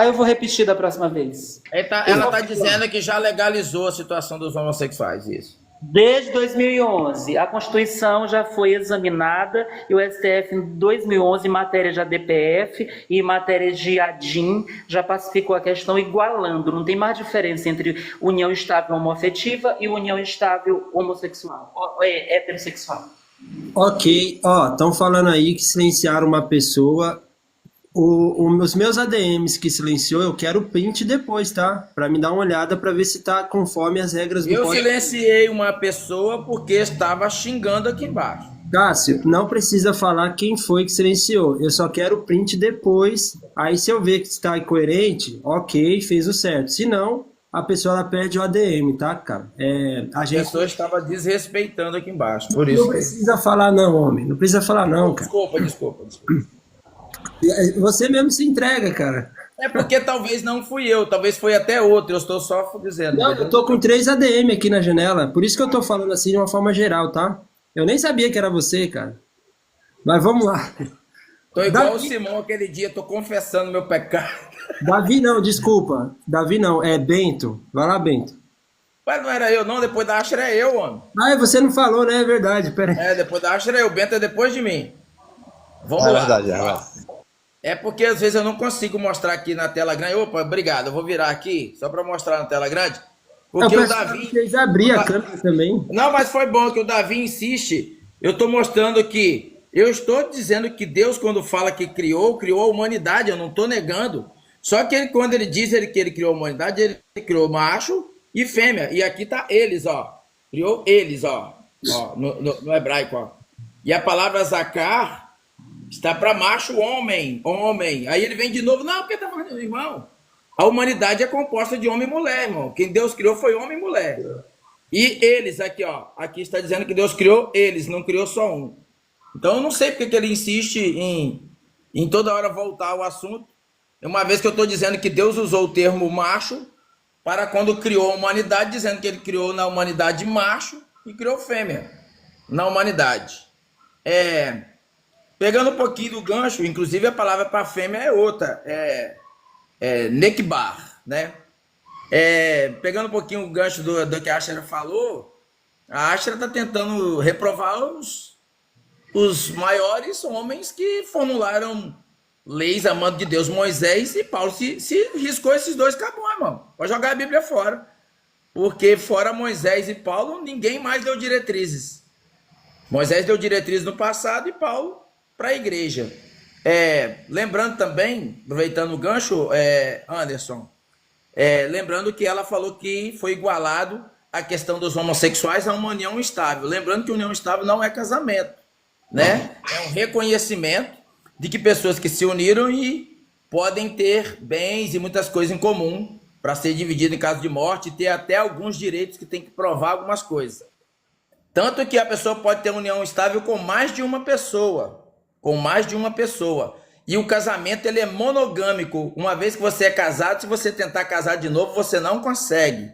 [SPEAKER 3] Eu vou repetir da próxima vez.
[SPEAKER 4] Ela tá dizendo que já legalizou a situação dos homossexuais, isso.
[SPEAKER 3] Desde 2011, a Constituição já foi examinada e o STF em 2011, em matéria de ADPF e em matéria de ADIM, já pacificou a questão igualando. Não tem mais diferença entre união estável homoafetiva e união estável homossexual, heterossexual.
[SPEAKER 1] Ok, estão falando aí que silenciaram uma pessoa Os meus ADMs que silenciou, eu quero o print depois, tá? Pra me dar uma olhada pra ver se tá conforme as regras do
[SPEAKER 4] Eu
[SPEAKER 1] código.
[SPEAKER 4] silenciei uma pessoa porque estava xingando aqui embaixo.
[SPEAKER 1] Cássio, não precisa falar quem foi que silenciou. Eu só quero o print depois. Aí se eu ver que está incoerente, ok, fez o certo. Se não, a pessoa ela perde o ADM, tá, cara? A
[SPEAKER 4] A
[SPEAKER 1] gente
[SPEAKER 4] pessoa estava desrespeitando aqui embaixo. Por
[SPEAKER 1] não
[SPEAKER 4] isso.
[SPEAKER 1] precisa falar não, homem. Não precisa falar não, cara.
[SPEAKER 4] Desculpa.
[SPEAKER 1] Você mesmo se entrega, cara.
[SPEAKER 4] É porque talvez não fui eu, talvez foi até outro. Eu estou só dizendo.
[SPEAKER 1] Não, eu tô com 3 ADM aqui na janela. Por isso que eu tô falando assim de uma forma geral, tá? Eu nem sabia que era você, cara. Mas vamos lá.
[SPEAKER 4] Tô igual o
[SPEAKER 1] Davi,
[SPEAKER 4] Simão aquele dia, tô confessando meu pecado.
[SPEAKER 1] Davi não, desculpa. Davi não, é Bento. Vai lá, Bento.
[SPEAKER 4] Mas não era eu, não. Depois da Asher é eu, homem.
[SPEAKER 1] Ah, você não falou, né? É verdade, pera aí.
[SPEAKER 4] Depois da Asher é eu. O Bento é depois de mim. Vamos
[SPEAKER 5] É
[SPEAKER 4] lá.
[SPEAKER 5] verdade, é verdade.
[SPEAKER 4] É porque às vezes eu não consigo mostrar aqui na tela grande. Opa, obrigado. Eu vou virar aqui só para mostrar na tela grande. Porque o Davi.
[SPEAKER 1] Vocês abrir a câmera também.
[SPEAKER 4] Não, mas foi bom que o Davi insiste. Eu estou mostrando que eu estou dizendo que Deus, quando fala que criou a humanidade. Eu não estou negando. Só que quando ele diz que ele criou a humanidade, ele criou macho e fêmea. E aqui tá eles, ó. Criou eles, ó no hebraico, ó. E a palavra zakar está para macho, homem. Aí ele vem de novo. Não, porque tá falando, irmão. A humanidade é composta de homem e mulher, irmão. Quem Deus criou foi homem e mulher. E eles, aqui, ó. Aqui está dizendo que Deus criou eles, não criou só um. Então eu não sei porque que ele insiste em toda hora voltar ao assunto. Uma vez que eu estou dizendo que Deus usou o termo macho para quando criou a humanidade, dizendo que ele criou na humanidade macho e criou fêmea na humanidade. Pegando um pouquinho do gancho, inclusive a palavra para fêmea é outra, nekbar, né? Pegando um pouquinho o gancho do que a Asher falou, a Asher está tentando reprovar os maiores homens que formularam leis a mando de Deus, Moisés e Paulo. Se riscou esses dois, acabou, irmão. Pode jogar a Bíblia fora. Porque fora Moisés e Paulo, ninguém mais deu diretrizes. Moisés deu diretrizes no passado e Paulo para a igreja. Lembrando também, aproveitando o gancho, Anderson, lembrando que ela falou que foi igualado a questão dos homossexuais a uma união estável. Lembrando que união estável não é casamento, né? É um reconhecimento de que pessoas que se uniram e podem ter bens e muitas coisas em comum para ser dividido em caso de morte e ter até alguns direitos que tem que provar algumas coisas. Tanto que a pessoa pode ter união estável com mais de uma pessoa. E o casamento ele é monogâmico. Uma vez que você é casado, se você tentar casar de novo, você não consegue.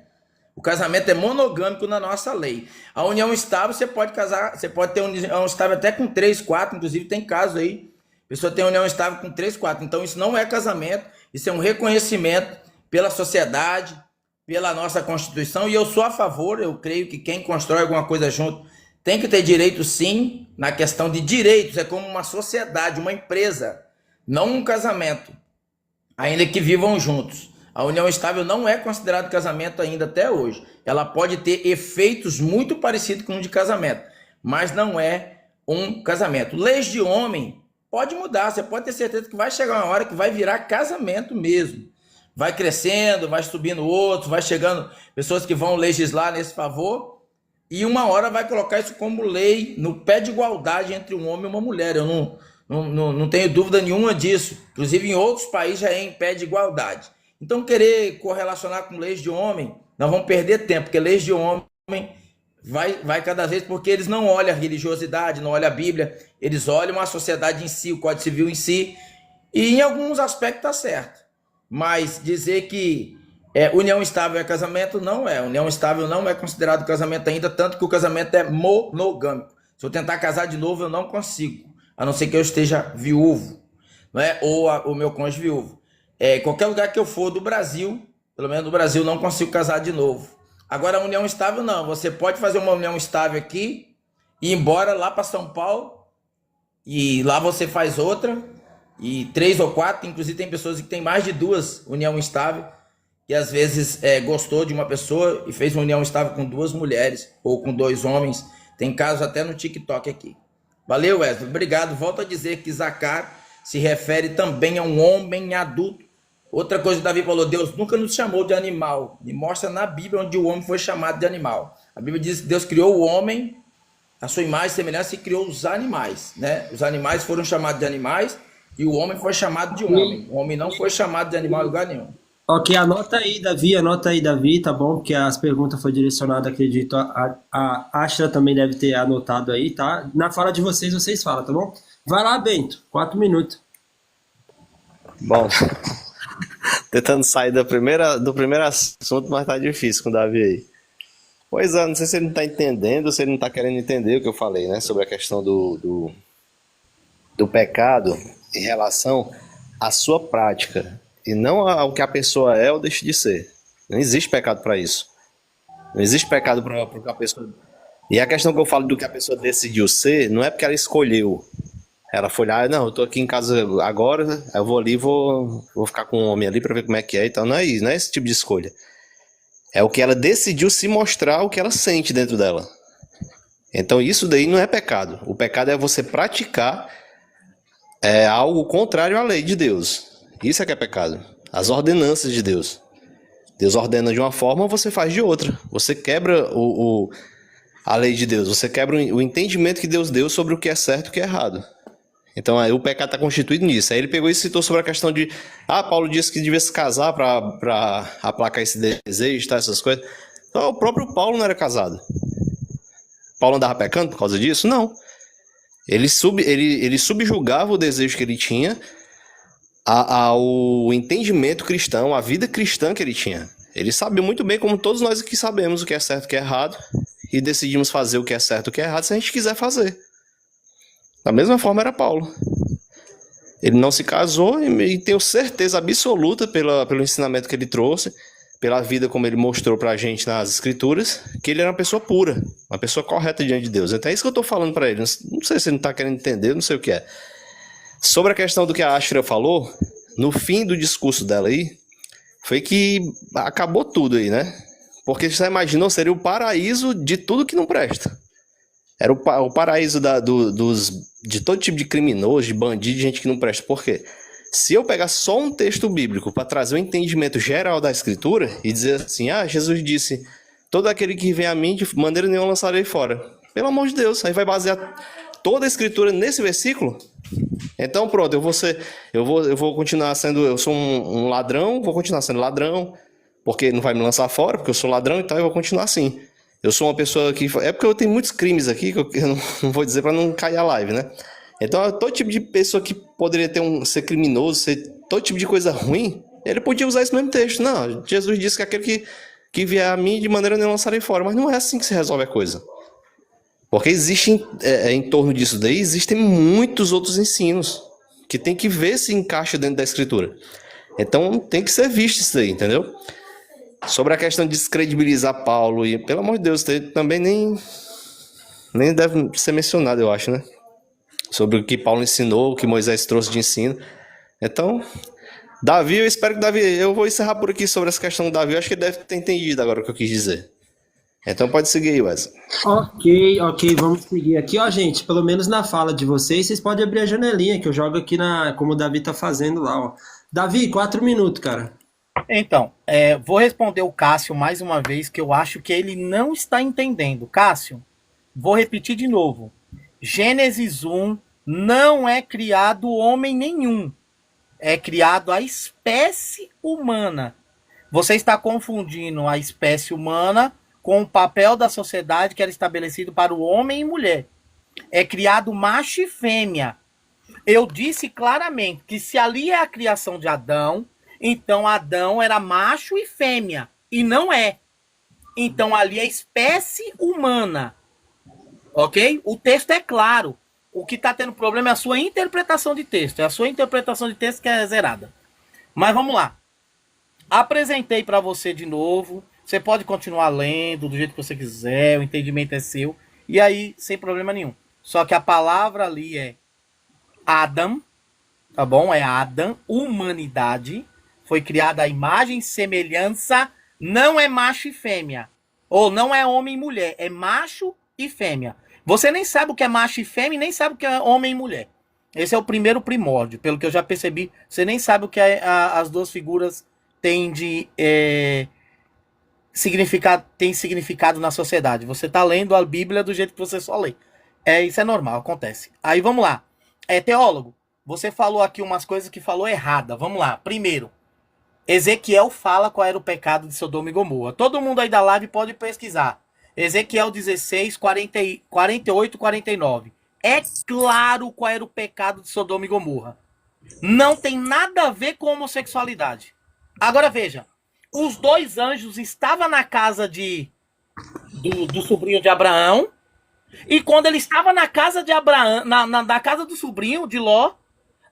[SPEAKER 4] O casamento é monogâmico na nossa lei. A união estável, você pode casar, você pode ter união estável até com 3, 4, inclusive tem caso aí. A pessoa tem união estável com 3, 4. Então isso não é casamento, isso é um reconhecimento pela sociedade, pela nossa Constituição, e eu sou a favor, eu creio que quem constrói alguma coisa junto tem que ter direito sim, na questão de direitos, é como uma sociedade, uma empresa, não um casamento, ainda que vivam juntos. A união estável não é considerado casamento ainda até hoje. Ela pode ter efeitos muito parecidos com o de casamento, mas não é um casamento. Leis de homem pode mudar, você pode ter certeza que vai chegar uma hora que vai virar casamento mesmo. Vai crescendo, vai subindo outros, vai chegando pessoas que vão legislar nesse favor, e uma hora vai colocar isso como lei, no pé de igualdade entre um homem e uma mulher. Eu não tenho dúvida nenhuma disso. Inclusive em outros países já é em pé de igualdade. Então querer correlacionar com leis de homem, nós vamos perder tempo, porque leis de homem vai cada vez, porque eles não olham a religiosidade, não olham a Bíblia, eles olham a sociedade em si, o Código Civil em si, e em alguns aspectos está certo. Mas dizer que união estável é casamento, não é. União estável não é considerado casamento ainda, tanto que o casamento é monogâmico. Se eu tentar casar de novo, eu não consigo, a não ser que eu esteja viúvo, não é? Ou o meu cônjuge viúvo. Qualquer lugar que eu for do Brasil, pelo menos do Brasil, não consigo casar de novo. Agora, a união estável, não. Você pode fazer uma união estável aqui, ir embora lá para São Paulo, e lá você faz outra, e 3 ou 4, inclusive tem pessoas que têm mais de 2 união estável, que às vezes gostou de uma pessoa e fez uma união estável com 2 mulheres ou com 2 homens. Tem casos até no TikTok aqui. Valeu, Wesley. Obrigado. Volto a dizer que Zacar se refere também a um homem adulto. Outra coisa que Davi falou, Deus nunca nos chamou de animal. E mostra na Bíblia onde o homem foi chamado de animal. A Bíblia diz que Deus criou o homem, a sua imagem e semelhança, e criou os animais, né? Os animais foram chamados de animais e o homem foi chamado de homem. O homem não foi chamado de animal em lugar nenhum.
[SPEAKER 1] Ok, anota aí, Davi, tá bom? Porque as perguntas foram direcionadas, acredito, a Ashra também deve ter anotado aí, tá? Na fala de vocês, vocês falam, tá bom? Vai lá, Bento, 4 minutos.
[SPEAKER 5] Bom, tentando sair do primeiro assunto, mas tá difícil com o Davi aí. Pois é, não sei se ele não tá entendendo, se ele não tá querendo entender o que eu falei, né? Sobre a questão do pecado em relação à sua prática. E não ao que a pessoa é ou deixa de ser. Não existe pecado para isso. Não existe pecado para o que a pessoa... E a questão que eu falo do que a pessoa decidiu ser, não é porque ela escolheu. Ela foi lá, não, eu tô aqui em casa agora, eu vou ali, vou ficar com um homem ali para ver como é que é e tal. Não é isso, não é esse tipo de escolha. É o que ela decidiu se mostrar, o que ela sente dentro dela. Então isso daí não é pecado. O pecado é você praticar algo contrário à lei de Deus. Isso é que é pecado. As ordenanças de Deus. Deus ordena de uma forma, você faz de outra. Você quebra a lei de Deus. Você quebra o entendimento que Deus deu sobre o que é certo e o que é errado. Então aí o pecado está constituído nisso. Aí ele pegou e citou sobre a questão de... Paulo disse que devia se casar para aplacar esse desejo, tá, essas coisas. Então o próprio Paulo não era casado. Paulo andava pecando por causa disso? Não. Ele subjugava o desejo que ele tinha ao entendimento cristão, à vida cristã que ele tinha. Ele sabia muito bem, como todos nós aqui sabemos, o que é certo e o que é errado, e decidimos fazer o que é certo e o que é errado se a gente quiser fazer. Da mesma forma era Paulo. Ele não se casou e tenho certeza absoluta pelo ensinamento que ele trouxe, pela vida como ele mostrou pra gente nas escrituras, que ele era uma pessoa pura, uma pessoa correta diante de Deus. Então é isso que eu tô falando pra ele. Não sei se ele não tá querendo entender, não sei o que é. Sobre a questão do que a Ashra falou, no fim do discurso dela aí, foi que acabou tudo aí, né? Porque você imaginou, seria o paraíso de tudo que não presta. Era o paraíso de todo tipo de criminoso, de bandido, de gente que não presta. Por quê? Se eu pegar só um texto bíblico para trazer um entendimento geral da escritura e dizer assim, Jesus disse, todo aquele que vem a mim, de maneira nenhuma lançarei fora. Pelo amor de Deus, aí vai basear toda a escritura nesse versículo? Então pronto, eu vou continuar sendo, eu sou um ladrão, vou continuar sendo ladrão, porque não vai me lançar fora, porque eu sou ladrão, então eu vou continuar assim. Eu sou uma pessoa que... É porque eu tenho muitos crimes aqui, que eu não vou dizer para não cair a live, né? Então todo tipo de pessoa que poderia ser criminoso, ser todo tipo de coisa ruim, ele podia usar esse mesmo texto. Não, Jesus disse que aquele que vier a mim, de maneira nenhuma lançarei fora. Mas não é assim que se resolve a coisa. Porque existe, em torno disso daí, existem muitos outros ensinos que tem que ver se encaixa dentro da escritura. Então tem que ser visto isso daí, entendeu? Sobre a questão de descredibilizar Paulo, e pelo amor de Deus, também nem deve ser mencionado, eu acho, né? Sobre o que Paulo ensinou, o que Moisés trouxe de ensino. Então, Davi, eu espero que Davi... Eu vou encerrar por aqui sobre essa questão do Davi. Eu acho que ele deve ter entendido agora o que eu quis dizer. Então pode seguir aí, Wesley.
[SPEAKER 1] Ok, vamos seguir aqui. Ó, gente, pelo menos na fala de vocês podem abrir a janelinha que eu jogo aqui como o Davi tá fazendo lá, ó. Davi, 4 minutos, cara.
[SPEAKER 6] Então, vou responder o Cássio mais uma vez, que eu acho que ele não está entendendo. Cássio, vou repetir de novo. Gênesis 1 não é criado homem nenhum. É criado a espécie humana. Você está confundindo a espécie humana com o papel da sociedade que era estabelecido para o homem e mulher. É criado macho e fêmea. Eu disse claramente que se ali é a criação de Adão, então Adão era macho e fêmea. E não é. Então ali é espécie humana. Ok? O texto é claro. O que está tendo problema é a sua interpretação de texto. É a sua interpretação de texto que é zerada. Mas vamos lá. Apresentei para você de novo. Você pode continuar lendo do jeito que você quiser. O entendimento é seu. E aí, sem problema nenhum. Só que a palavra ali é Adam. Tá bom? É Adam. Humanidade. Foi criada a imagem e semelhança. Não é macho e fêmea. Ou não é homem e mulher. É macho e fêmea. Você nem sabe o que é macho e fêmea, nem sabe o que é homem e mulher. Esse é o primeiro primórdio, pelo que eu já percebi. Você nem sabe o que as duas figuras têm de significado na sociedade. Você está lendo a Bíblia do jeito que você só lê. Isso é normal, acontece. Aí vamos lá. Teólogo, você falou aqui umas coisas que falou errada. Vamos lá. Primeiro, Ezequiel fala qual era o pecado de Sodoma e Gomorra. Todo mundo aí da live pode pesquisar. Ezequiel 16, 48, 49. É claro qual era o pecado de Sodoma e Gomorra. Não tem nada a ver com homossexualidade. Agora veja, os dois anjos estavam na casa do sobrinho de Abraão, e quando ele estava na casa de Abraão, na casa do sobrinho de Ló,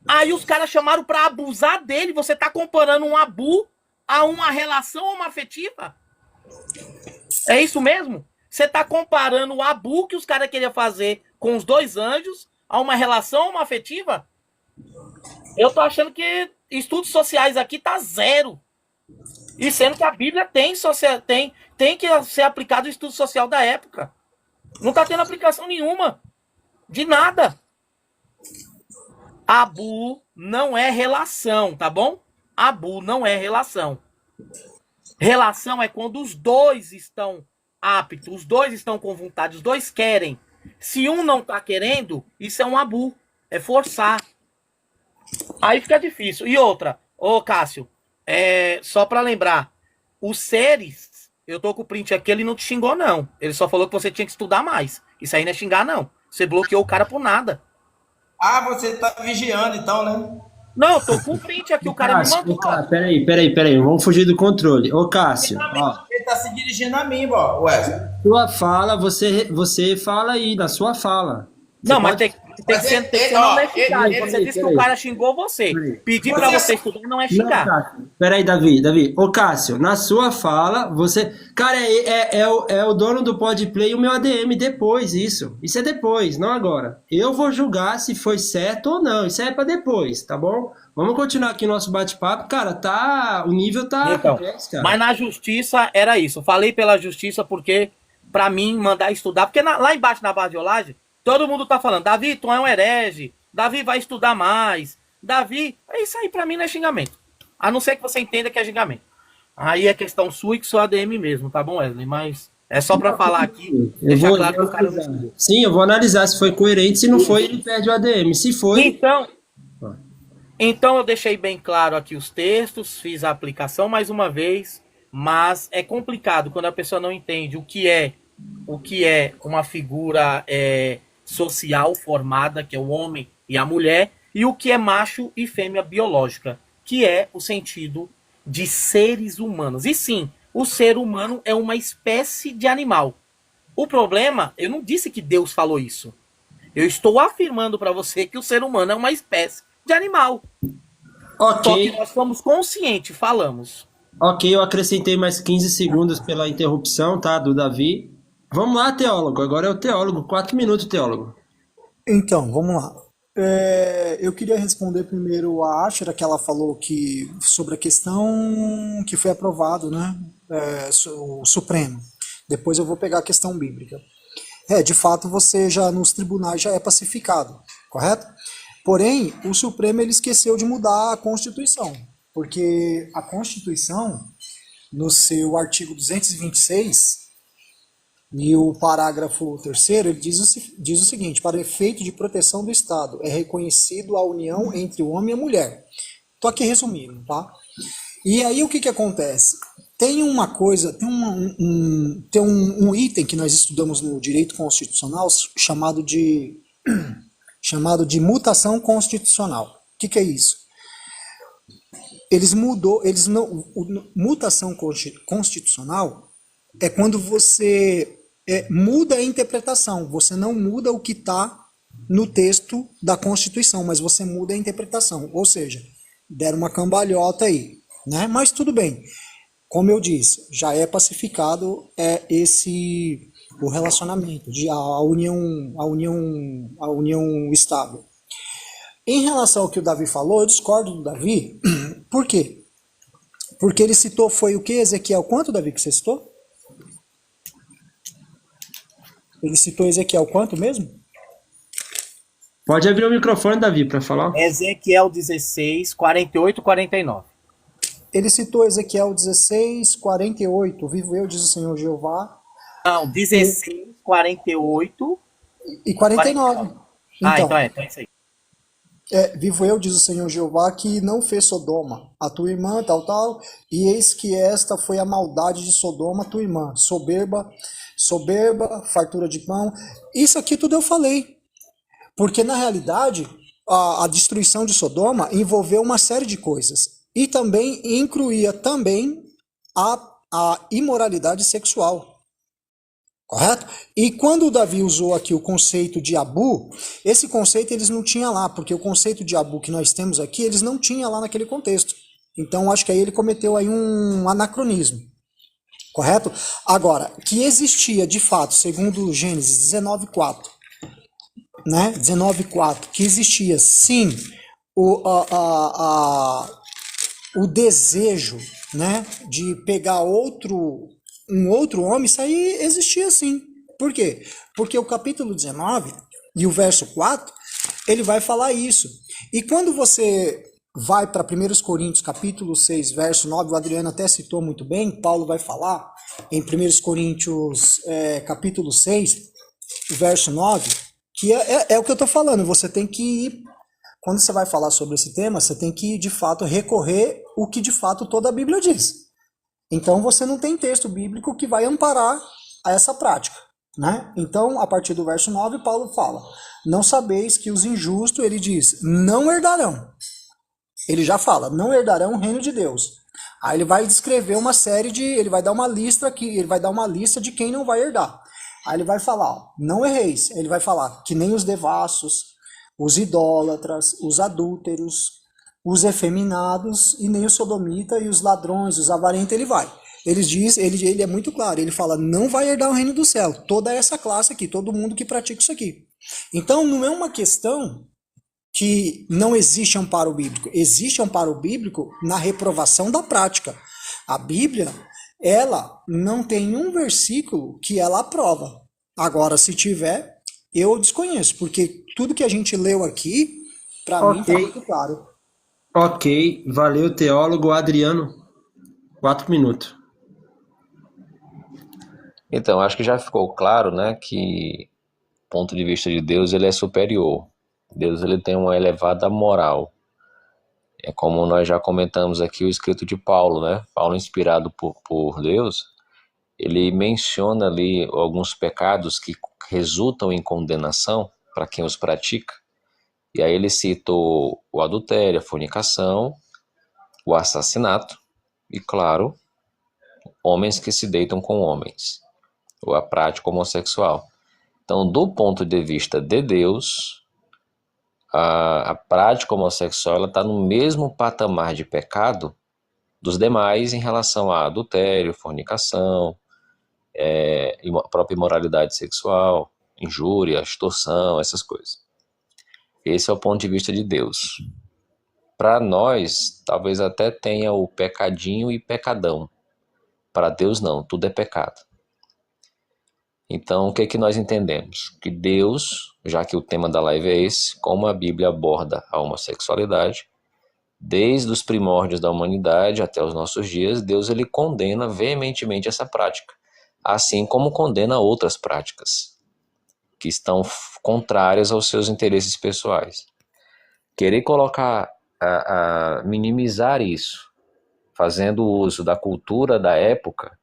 [SPEAKER 6] aí os caras chamaram para abusar dele. Você está comparando um abu a uma relação homoafetiva? É isso mesmo? Você está comparando o abu que os caras queriam fazer com os dois anjos a uma relação homoafetiva? Eu tô achando que estudos sociais aqui tá zero. E sendo que a Bíblia tem que ser aplicado o estudo social da época. Não tá tendo aplicação nenhuma. De nada. Abu não é relação, tá bom? Abu não é relação. Relação é quando os dois estão aptos, os dois estão com vontade, os dois querem. Se um não tá querendo, isso é um abu. É forçar. Aí fica difícil. E outra, Cássio, só pra lembrar, os seres, eu tô com o print aqui, ele não te xingou, não. Ele só falou que você tinha que estudar mais. Isso aí não é xingar, não. Você bloqueou o cara por nada.
[SPEAKER 4] Ah, você tá vigiando então, né?
[SPEAKER 6] Não, eu tô com o print aqui, o cara me mandou.
[SPEAKER 1] Peraí, vamos fugir do controle. Ô, Cássio, ó,
[SPEAKER 4] Ele tá se dirigindo a mim, ó, Wesley.
[SPEAKER 1] sua fala, você fala aí, da sua fala. Você
[SPEAKER 6] Não, mas
[SPEAKER 1] pode-
[SPEAKER 6] tem que ser não é xingar. Você disse que o cara xingou você. Pedir pra você estudar não é
[SPEAKER 1] Não,
[SPEAKER 6] xingar.
[SPEAKER 1] Cássio. Peraí, Davi. Ô, Cássio, na sua fala, você. Cara, é o dono do Podplay e o meu ADM depois, isso. Isso é depois, não agora. Eu vou julgar se foi certo ou não. Isso é pra depois, tá bom? Vamos continuar aqui o nosso bate-papo. Cara, o nível tá.
[SPEAKER 6] Então,
[SPEAKER 1] cara.
[SPEAKER 6] mas na justiça era isso. Falei pela justiça porque, pra mim, mandar estudar. Porque lá embaixo na barriolagem, todo mundo tá falando, Davi, tu é um herege. Davi vai estudar mais. Davi, isso aí pra mim não é xingamento. A não ser que você entenda que é xingamento. Aí é questão sua e que sou ADM mesmo, tá bom, Wesley? Mas é só pra falar aqui, deixar claro que o cara não estudou.
[SPEAKER 1] Sim, eu vou analisar se foi coerente. Se não foi, ele perde o ADM. Se foi.
[SPEAKER 6] Então eu deixei bem claro aqui os textos, fiz a aplicação mais uma vez, mas é complicado quando a pessoa não entende o que é uma figura social formada, que é o homem e a mulher, e o que é macho e fêmea biológica, que é o sentido de seres humanos. E sim, o ser humano é uma espécie de animal. O problema, eu não disse que Deus falou isso. Eu estou afirmando para você que o ser humano é uma espécie de animal.
[SPEAKER 1] Ok.
[SPEAKER 6] Só que nós somos conscientes, falamos.
[SPEAKER 1] Ok, eu acrescentei mais 15 segundos pela interrupção, tá, do Davi. Vamos lá, teólogo. Agora é o teólogo. 4 minutos, teólogo.
[SPEAKER 7] Então, vamos lá. Eu queria responder primeiro a Ashera, que ela falou que sobre a questão que foi aprovado, né? O Supremo. Depois eu vou pegar a questão bíblica. De fato, você já nos tribunais já é pacificado, correto? Porém, o Supremo ele esqueceu de mudar a Constituição, porque a Constituição, no seu artigo 226, e o parágrafo 3º, ele diz o seguinte: para efeito de proteção do Estado, é reconhecido a união entre o homem e a mulher. Estou aqui resumindo, tá? E aí o que acontece? Tem uma coisa, tem um item que nós estudamos no direito constitucional chamado de mutação constitucional. O que é isso? Mutação constitucional é quando você muda a interpretação. Você não muda o que está no texto da Constituição, mas você muda a interpretação. Ou seja, deram uma cambalhota aí, né? Mas tudo bem. Como eu disse, já é pacificado o relacionamento, a união estável. Em relação ao que o Davi falou, eu discordo do Davi. Por quê? Porque ele citou, foi o que, Ezequiel? Quanto, Davi, que você citou? Ele citou Ezequiel quanto mesmo?
[SPEAKER 1] Pode abrir o microfone, Davi, para falar.
[SPEAKER 6] Ezequiel 16, 48 e 49.
[SPEAKER 7] Ele citou Ezequiel 16, 48. Vivo eu, diz o Senhor Jeová.
[SPEAKER 6] Não, 16, 48
[SPEAKER 7] E
[SPEAKER 6] e
[SPEAKER 7] 49.
[SPEAKER 6] 49. Ah,
[SPEAKER 7] Então,
[SPEAKER 6] então é isso aí.
[SPEAKER 7] vivo eu, diz o Senhor Jeová, que não fez Sodoma, a tua irmã, tal, e eis que esta foi a maldade de Sodoma, tua irmã, soberba, fartura de pão. Isso aqui tudo eu falei, porque na realidade a destruição de Sodoma envolveu uma série de coisas, e também incluía também a imoralidade sexual. Correto? E quando o Davi usou aqui o conceito de Abu, esse conceito eles não tinham lá, porque o conceito de Abu que nós temos aqui, eles não tinham lá naquele contexto. Então, acho que aí ele cometeu aí um anacronismo. Correto? Agora, que existia de fato, segundo Gênesis 19:4, né? 19:4, que existia sim o desejo, né, de pegar um outro homem, isso aí existia sim. Por quê? Porque o capítulo 19 e o verso 4, ele vai falar isso. E quando você vai para 1 Coríntios, capítulo 6, verso 9, o Adriano até citou muito bem, Paulo vai falar em 1 Coríntios, capítulo 6, verso 9, que é o que eu estou falando, você tem que ir, quando você vai falar sobre esse tema, você tem que, de fato, recorrer o que, de fato, toda a Bíblia diz. Então, você não tem texto bíblico que vai amparar a essa prática, né? Então, a partir do verso 9, Paulo fala, não sabeis que os injustos, ele diz, não herdarão. Ele já fala, não herdarão o reino de Deus. Aí ele vai descrever uma série ele vai dar uma lista aqui, ele vai dar uma lista de quem não vai herdar. Aí ele vai falar, ó, não erreis. Ele vai falar que nem os devassos, os idólatras, os adúlteros, os efeminados, e nem o sodomita e os ladrões, os avarentos, ele vai. Ele é muito claro, ele fala, não vai herdar o reino do céu. Toda essa classe aqui, todo mundo que pratica isso aqui. Então não é uma questão que não existe amparo bíblico. Existe amparo bíblico na reprovação da prática. A Bíblia, ela não tem um versículo que ela aprova. Agora, se tiver, eu desconheço, porque tudo que a gente leu aqui, para mim, está muito claro.
[SPEAKER 1] Ok, valeu, teólogo Adriano. 4 minutos.
[SPEAKER 2] Então, acho que já ficou claro, né, que do ponto de vista de Deus, ele é superior. Deus, ele tem uma elevada moral. É como nós já comentamos aqui o escrito de Paulo, né? Paulo, inspirado por Deus, ele menciona ali alguns pecados que resultam em condenação para quem os pratica. E aí ele citou o adultério, a fornicação, o assassinato e, claro, homens que se deitam com homens, ou a prática homossexual. Então, do ponto de vista de Deus, a prática homossexual está no mesmo patamar de pecado dos demais em relação a adultério, fornicação, a própria imoralidade sexual, injúria, extorsão, essas coisas. Esse é o ponto de vista de Deus. Para nós, talvez até tenha o pecadinho e pecadão. Para Deus não, tudo é pecado. Então, o que é que nós entendemos? Que Deus, já que o tema da live é esse, como a Bíblia aborda a homossexualidade, desde os primórdios da humanidade até os nossos dias, Deus ele condena veementemente essa prática, assim como condena outras práticas que estão contrárias aos seus interesses pessoais. Querer colocar, minimizar isso, fazendo uso da cultura da época,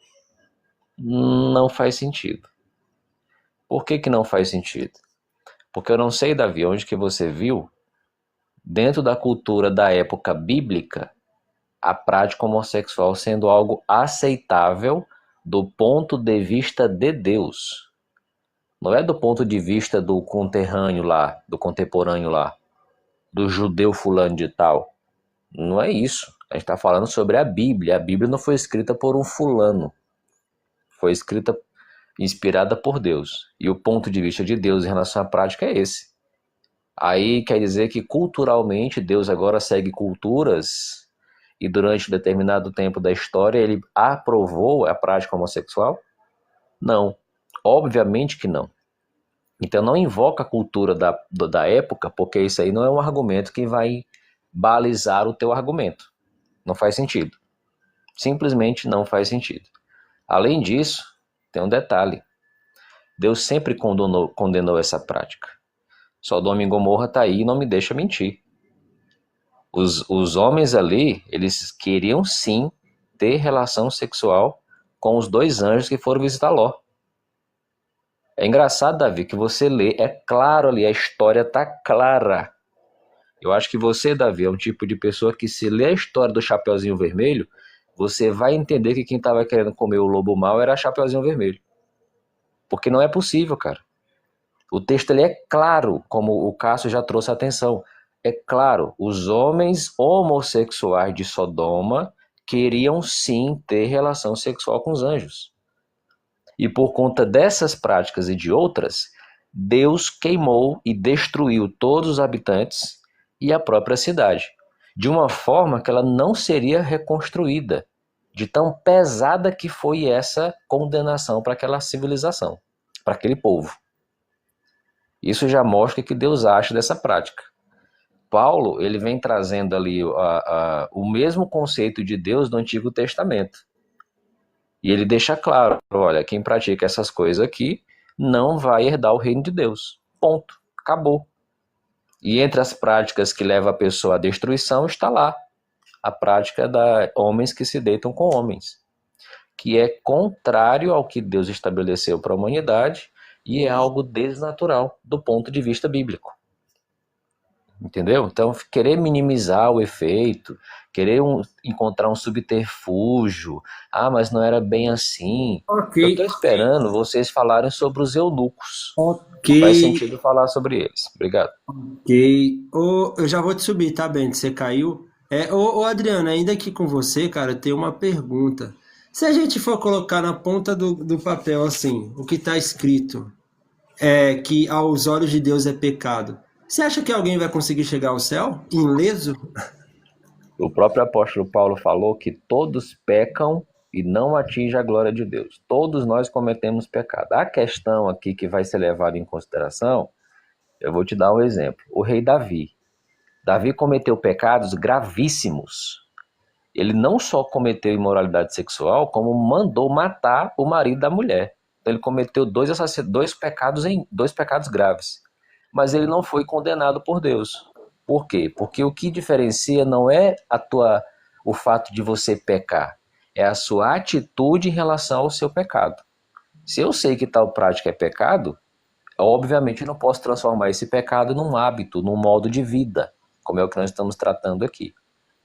[SPEAKER 2] não faz sentido. Por que não faz sentido? Porque eu não sei, Davi, onde que você viu, dentro da cultura da época bíblica, a prática homossexual sendo algo aceitável do ponto de vista de Deus. Não é do ponto de vista do conterrâneo lá, do contemporâneo lá, do judeu fulano de tal. Não é isso. A gente está falando sobre a Bíblia. A Bíblia não foi escrita por um fulano. Foi escrita inspirada por Deus. E o ponto de vista de Deus em relação à prática é esse. Aí quer dizer que culturalmente Deus agora segue culturas e durante um determinado tempo da história ele aprovou a prática homossexual? Não. Obviamente que não. Então não invoca a cultura da época, porque isso aí não é um argumento que vai balizar o teu argumento. Não faz sentido. Simplesmente não faz sentido. Além disso, tem um detalhe. Deus sempre condenou essa prática. Sodoma e Gomorra está aí e não me deixa mentir. Os homens ali, eles queriam sim ter relação sexual com os 2 anjos que foram visitar Ló. É engraçado, Davi, que você lê, é claro ali, a história está clara. Eu acho que você, Davi, é um tipo de pessoa que, se lê a história do Chapeuzinho Vermelho, você vai entender que quem estava querendo comer o lobo mau era a Chapeuzinho Vermelho. Porque não é possível, cara. O texto ele é claro, como o Cássio já trouxe a atenção. É claro, os homens homossexuais de Sodoma queriam sim ter relação sexual com os anjos. E por conta dessas práticas e de outras, Deus queimou e destruiu todos os habitantes e a própria cidade, de uma forma que ela não seria reconstruída, de tão pesada que foi essa condenação para aquela civilização, para aquele povo. Isso já mostra o que Deus acha dessa prática. Paulo, ele vem trazendo ali o mesmo conceito de Deus do Antigo Testamento. E ele deixa claro, olha, quem pratica essas coisas aqui não vai herdar o reino de Deus. Ponto. Acabou. E entre as práticas que levam a pessoa à destruição está lá a prática de homens que se deitam com homens, que é contrário ao que Deus estabeleceu para a humanidade e é algo desnatural do ponto de vista bíblico. Entendeu? Então, querer minimizar o efeito, querer encontrar um subterfúgio, mas não era bem assim. Eu estou esperando vocês falarem sobre os eunucos. Faz sentido falar sobre eles. Obrigado.
[SPEAKER 1] Ok. Eu já vou te subir, tá, Bento? Você caiu. Adriano, ainda aqui com você, cara, eu tenho uma pergunta. Se a gente for colocar na ponta do papel, assim, o que está escrito é que aos olhos de Deus é pecado, você acha que alguém vai conseguir chegar ao céu ileso?
[SPEAKER 2] O próprio apóstolo Paulo falou que todos pecam e não atingem a glória de Deus. Todos nós cometemos pecado. A questão aqui que vai ser levada em consideração, eu vou te dar um exemplo. O rei Davi. Davi cometeu pecados gravíssimos. Ele não só cometeu imoralidade sexual, como mandou matar o marido da mulher. Então, ele cometeu dois pecados graves. Mas ele não foi condenado por Deus. Por quê? Porque o que diferencia não é o fato de você pecar, é a sua atitude em relação ao seu pecado. Se eu sei que tal prática é pecado, obviamente eu não posso transformar esse pecado num hábito, num modo de vida, como é o que nós estamos tratando aqui.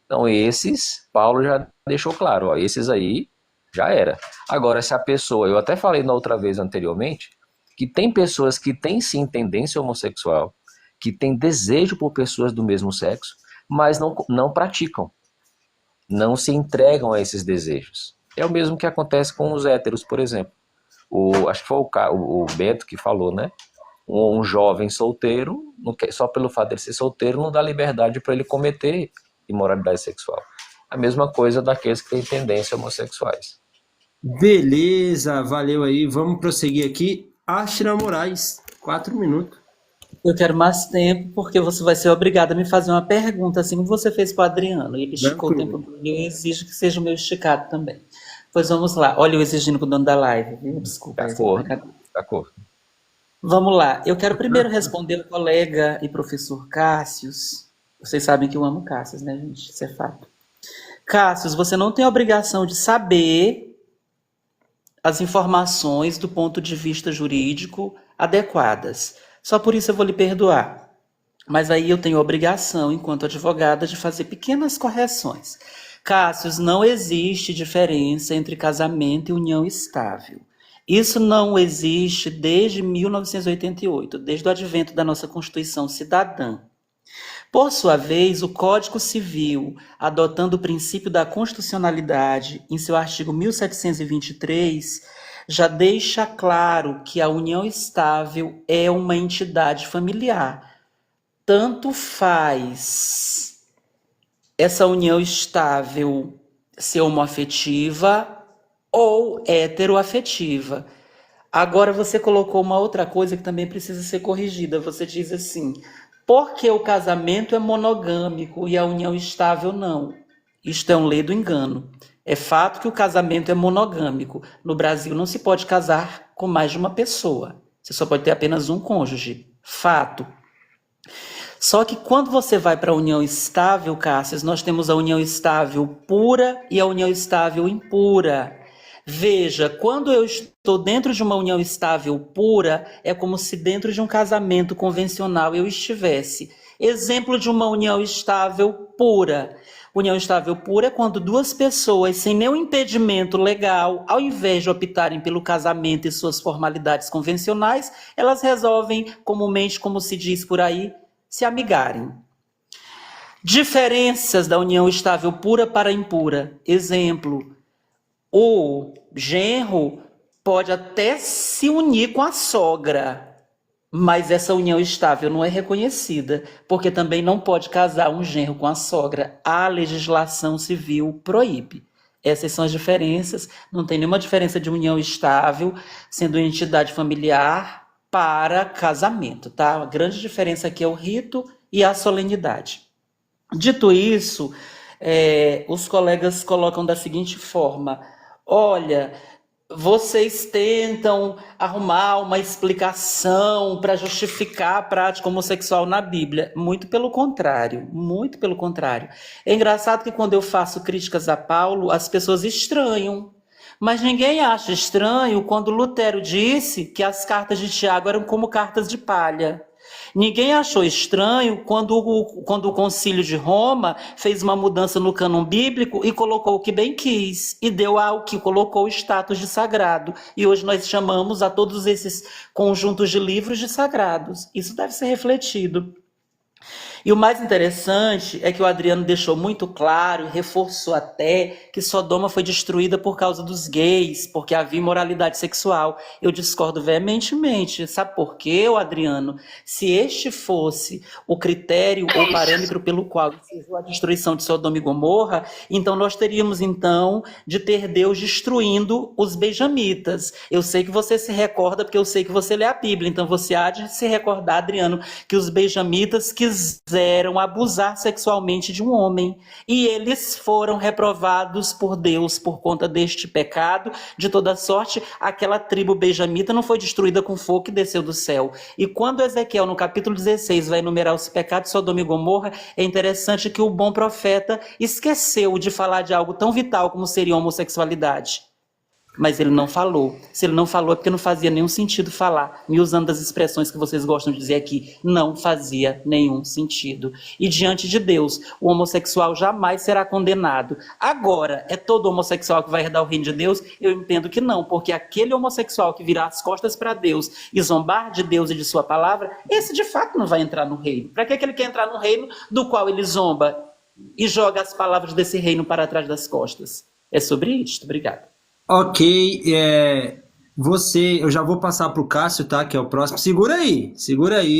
[SPEAKER 2] Então esses, Paulo já deixou claro, esses aí já era. Agora, se a pessoa, eu até falei na outra vez anteriormente, que tem pessoas que têm sim tendência homossexual, que têm desejo por pessoas do mesmo sexo, mas não praticam, não se entregam a esses desejos. É o mesmo que acontece com os héteros, por exemplo. Acho que foi o Bento que falou, né? Um jovem solteiro, só pelo fato de ele ser solteiro, não dá liberdade para ele cometer imoralidade sexual. A mesma coisa daqueles que têm tendência homossexuais.
[SPEAKER 1] Beleza, valeu aí. Vamos prosseguir aqui. Ashra Moraes, 4 minutos.
[SPEAKER 3] Eu quero mais tempo, porque você vai ser obrigado a me fazer uma pergunta, assim como você fez para o Adriano. Ele esticou o tempo dele, eu exijo que seja o meu esticado também. Pois vamos lá. Olha, eu exigindo com o dono da live, viu? Desculpa.
[SPEAKER 2] Tá cor.
[SPEAKER 3] Vamos lá. Eu quero primeiro responder o colega e professor Cássius. Vocês sabem que eu amo Cássius, né, gente? Isso é fato. Cássius, você não tem a obrigação de saber as informações do ponto de vista jurídico adequadas. Só por isso eu vou lhe perdoar. Mas aí eu tenho a obrigação, enquanto advogada, de fazer pequenas correções. Cássius, não existe diferença entre casamento e união estável. Isso não existe desde 1988, desde o advento da nossa Constituição Cidadã. Por sua vez, o Código Civil, adotando o princípio da constitucionalidade, em seu artigo 1723, já deixa claro que a união estável é uma entidade familiar. Tanto faz essa união estável ser homoafetiva ou heteroafetiva. Agora você colocou uma outra coisa que também precisa ser corrigida. Você diz assim: porque o casamento é monogâmico e a união estável não. Isto é um ledo engano. É fato que o casamento é monogâmico. No Brasil não se pode casar com mais de uma pessoa. Você só pode ter apenas um cônjuge. Fato. Só que quando você vai para a união estável, Cássio, nós temos a união estável pura e a união estável impura. Veja, quando eu estou dentro de uma união estável pura, é como se dentro de um casamento convencional eu estivesse. Exemplo de uma união estável pura. União estável pura é quando duas pessoas, sem nenhum impedimento legal, ao invés de optarem pelo casamento e suas formalidades convencionais, elas resolvem, comumente, como se diz por aí, se amigarem. Diferenças da união estável pura para impura. Exemplo: o genro pode até se unir com a sogra, mas essa união estável não é reconhecida, porque também não pode casar um genro com a sogra. A legislação civil proíbe. Essas são as diferenças. Não tem nenhuma diferença de união estável, sendo entidade familiar, para casamento, tá? A grande diferença aqui é o rito e a solenidade. Dito isso, os colegas colocam da seguinte forma: olha, vocês tentam arrumar uma explicação para justificar a prática homossexual na Bíblia. Muito pelo contrário, muito pelo contrário. É engraçado que quando eu faço críticas a Paulo, as pessoas estranham. Mas ninguém acha estranho quando Lutero disse que as cartas de Tiago eram como cartas de palha. Ninguém achou estranho quando o Concílio de Roma fez uma mudança no cânon bíblico e colocou o que bem quis, e deu ao que colocou o status de sagrado. E hoje nós chamamos a todos esses conjuntos de livros de sagrados. Isso deve ser refletido. E o mais interessante é que o Adriano deixou muito claro e reforçou até que Sodoma foi destruída por causa dos gays, porque havia imoralidade sexual. Eu discordo veementemente. Sabe por quê, Adriano? Se este fosse o critério ou parâmetro pelo qual encerrou a destruição de Sodoma e Gomorra, então nós teríamos de ter Deus destruindo os benjamitas. Eu sei que você se recorda, porque eu sei que você lê a Bíblia, então você há de se recordar, Adriano, que os benjamitas quiseram abusar sexualmente de um homem, e eles foram reprovados por Deus por conta deste pecado. De toda sorte, aquela tribo benjamita não foi destruída com fogo que desceu do céu. E quando Ezequiel, no capítulo 16, vai enumerar os pecados de Sodoma e Gomorra, é interessante que o bom profeta esqueceu de falar de algo tão vital como seria a homossexualidade. Mas ele não falou. Se ele não falou é porque não fazia nenhum sentido falar. Me usando das expressões que vocês gostam de dizer aqui, não fazia nenhum sentido. E diante de Deus, o homossexual jamais será condenado. Agora, é todo homossexual que vai herdar o reino de Deus? Eu entendo que não, porque aquele homossexual que virar as costas para Deus e zombar de Deus e de sua palavra, esse de fato não vai entrar no reino. Para que ele quer entrar no reino do qual ele zomba e joga as palavras desse reino para trás das costas? É sobre isto. Obrigado.
[SPEAKER 1] Ok, eu já vou passar pro Cássio, tá? Que é o próximo. Segura aí,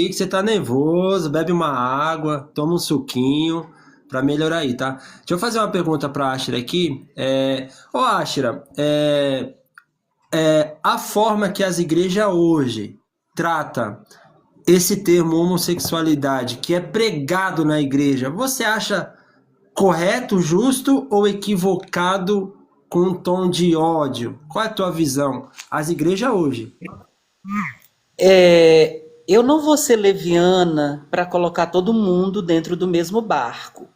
[SPEAKER 1] que você tá nervoso, bebe uma água, toma um suquinho pra melhorar aí, tá? Deixa eu fazer uma pergunta pra Ashira aqui. Ashira, a forma que as igrejas hoje tratam esse termo homossexualidade, que é pregado na igreja, você acha correto, justo ou equivocado, com um tom de ódio? Qual é a tua visão? As igrejas hoje.
[SPEAKER 3] Eu não vou ser leviana para colocar todo mundo dentro do mesmo barco.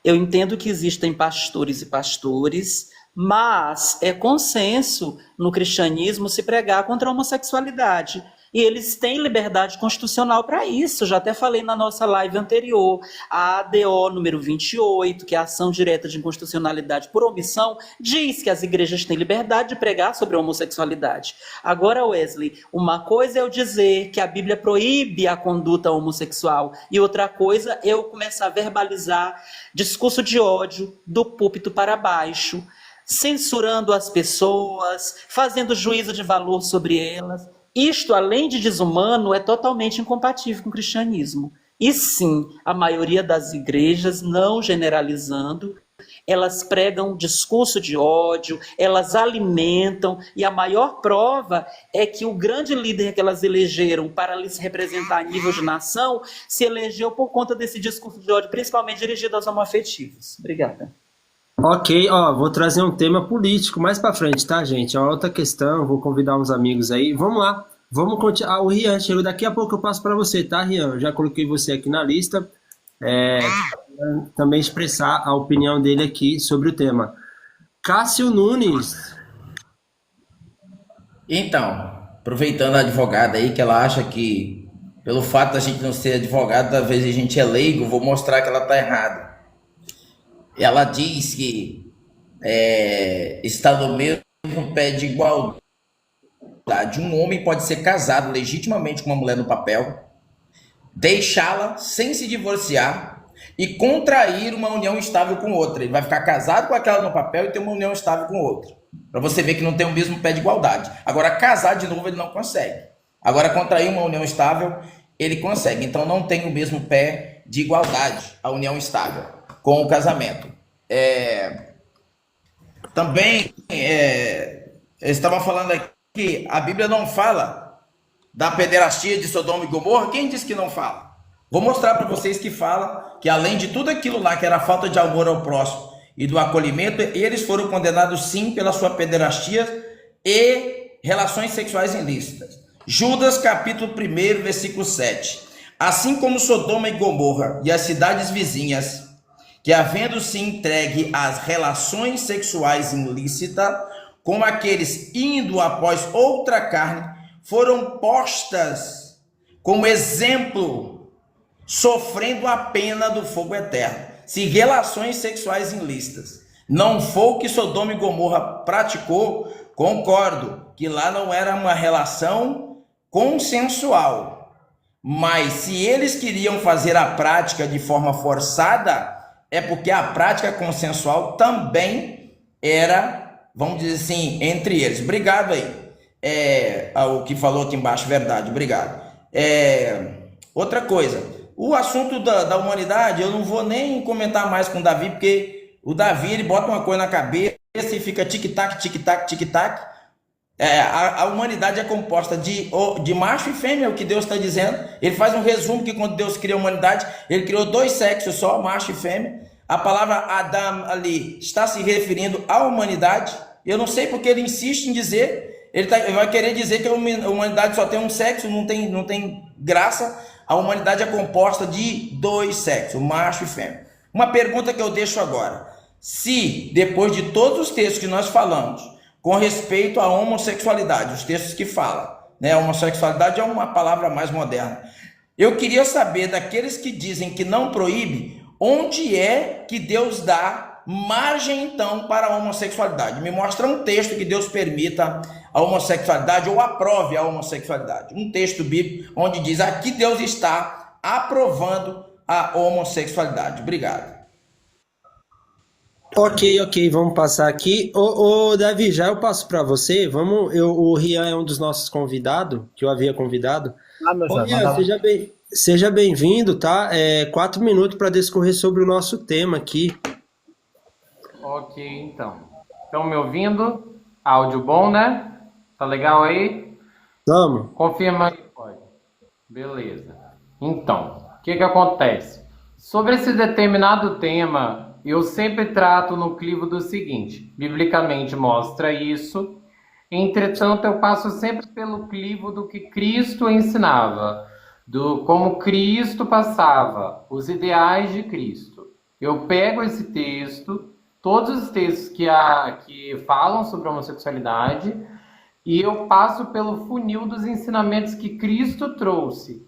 [SPEAKER 3] Eu entendo que existem pastores e pastores, mas é consenso no cristianismo se pregar contra a homossexualidade. E eles têm liberdade constitucional para isso. Já até falei na nossa live anterior. A ADO número 28, que é a ação direta de inconstitucionalidade por omissão, diz que as igrejas têm liberdade de pregar sobre a homossexualidade. Agora, Wesley, uma coisa é eu dizer que a Bíblia proíbe a conduta homossexual, e outra coisa é eu começar a verbalizar discurso de ódio do púlpito para baixo, censurando as pessoas, fazendo juízo de valor sobre elas. Isto, além de desumano, é totalmente incompatível com o cristianismo. E sim, a maioria das igrejas, não generalizando, elas pregam discurso de ódio, elas alimentam, e a maior prova é que o grande líder que elas elegeram para lhes representar a nível de nação se elegeu por conta desse discurso de ódio, principalmente dirigido aos homoafetivos. Obrigada.
[SPEAKER 1] Ok, ó, vou trazer um tema político mais pra frente, tá, gente? É uma outra questão, vou convidar uns amigos aí. Vamos lá, vamos continuar. Ah, o Rian chegou, daqui a pouco eu passo pra você, tá, Rian? Eu já coloquei você aqui na lista. Também expressar a opinião dele aqui sobre o tema. Cássio Nunes.
[SPEAKER 4] Então, aproveitando a advogada aí, que ela acha que, pelo fato da gente não ser advogado, talvez a gente é leigo, vou mostrar que ela está errada. Ela diz que está no mesmo pé de igualdade. Um homem pode ser casado legitimamente com uma mulher no papel, deixá-la sem se divorciar e contrair uma união estável com outra. Ele vai ficar casado com aquela no papel e ter uma união estável com outra. Para você ver que não tem o mesmo pé de igualdade. Agora, casar de novo ele não consegue. Agora, contrair uma união estável, ele consegue. Então, não tem o mesmo pé de igualdade, a união estável, com o casamento. Também, eu estava falando aqui que a Bíblia não fala da pederastia de Sodoma e Gomorra. Quem disse que não fala? Vou mostrar para vocês que fala que além de tudo aquilo lá, que era a falta de amor ao próximo e do acolhimento, eles foram condenados sim pela sua pederastia e relações sexuais ilícitas. Judas capítulo 1, versículo 7. Assim como Sodoma e Gomorra e as cidades vizinhas, que havendo se entregue às relações sexuais ilícitas, como aqueles indo após outra carne, foram postas como exemplo, sofrendo a pena do fogo eterno. Se relações sexuais ilícitas não foi o que Sodoma e Gomorra praticou, concordo que lá não era uma relação consensual. Mas se eles queriam fazer a prática de forma forçada, é porque a prática consensual também era, vamos dizer assim, entre eles. Obrigado aí. O que falou aqui embaixo, verdade, obrigado. Outra coisa, o assunto da humanidade, eu não vou nem comentar mais com o Davi, porque o Davi, ele bota uma coisa na cabeça e fica tic-tac, tic-tac, tic-tac. A humanidade é composta de macho e fêmea, é o que Deus está dizendo. Ele faz um resumo que quando Deus cria a humanidade, ele criou 2 sexos só, macho e fêmea. A palavra Adam ali está se referindo à humanidade. Eu não sei porque ele insiste em dizer, ele vai querer dizer que a humanidade só tem um sexo, não tem graça. A humanidade é composta de 2 sexos, macho e fêmea. Uma pergunta que eu deixo agora: se depois de todos os textos que nós falamos com respeito à homossexualidade, os textos que falam, né, a homossexualidade é uma palavra mais moderna, eu queria saber daqueles que dizem que não proíbe, onde é que Deus dá margem então para a homossexualidade? Me mostra um texto que Deus permita a homossexualidade ou aprove a homossexualidade. Um texto bíblico onde diz: aqui Deus está aprovando a homossexualidade. Obrigado.
[SPEAKER 1] Ok, vamos passar aqui. Ô, Davi, já eu passo para você. O Rian é um dos nossos convidados, que eu havia convidado.
[SPEAKER 6] Meu
[SPEAKER 1] Ô,
[SPEAKER 6] Deus,
[SPEAKER 1] Rian, seja bem-vindo, tá? 4 minutos para discorrer sobre o nosso tema aqui.
[SPEAKER 8] Ok, então. Estão me ouvindo? Áudio bom, né? Tá legal aí?
[SPEAKER 1] Vamos.
[SPEAKER 8] Confirma aí, pode. Beleza. Então, o que acontece? Sobre esse determinado tema, eu sempre trato no clivo do seguinte: biblicamente mostra isso, entretanto eu passo sempre pelo clivo do que Cristo ensinava, do como Cristo passava, os ideais de Cristo. Eu pego esse texto, todos os textos que falam sobre a homossexualidade, e eu passo pelo funil dos ensinamentos que Cristo trouxe.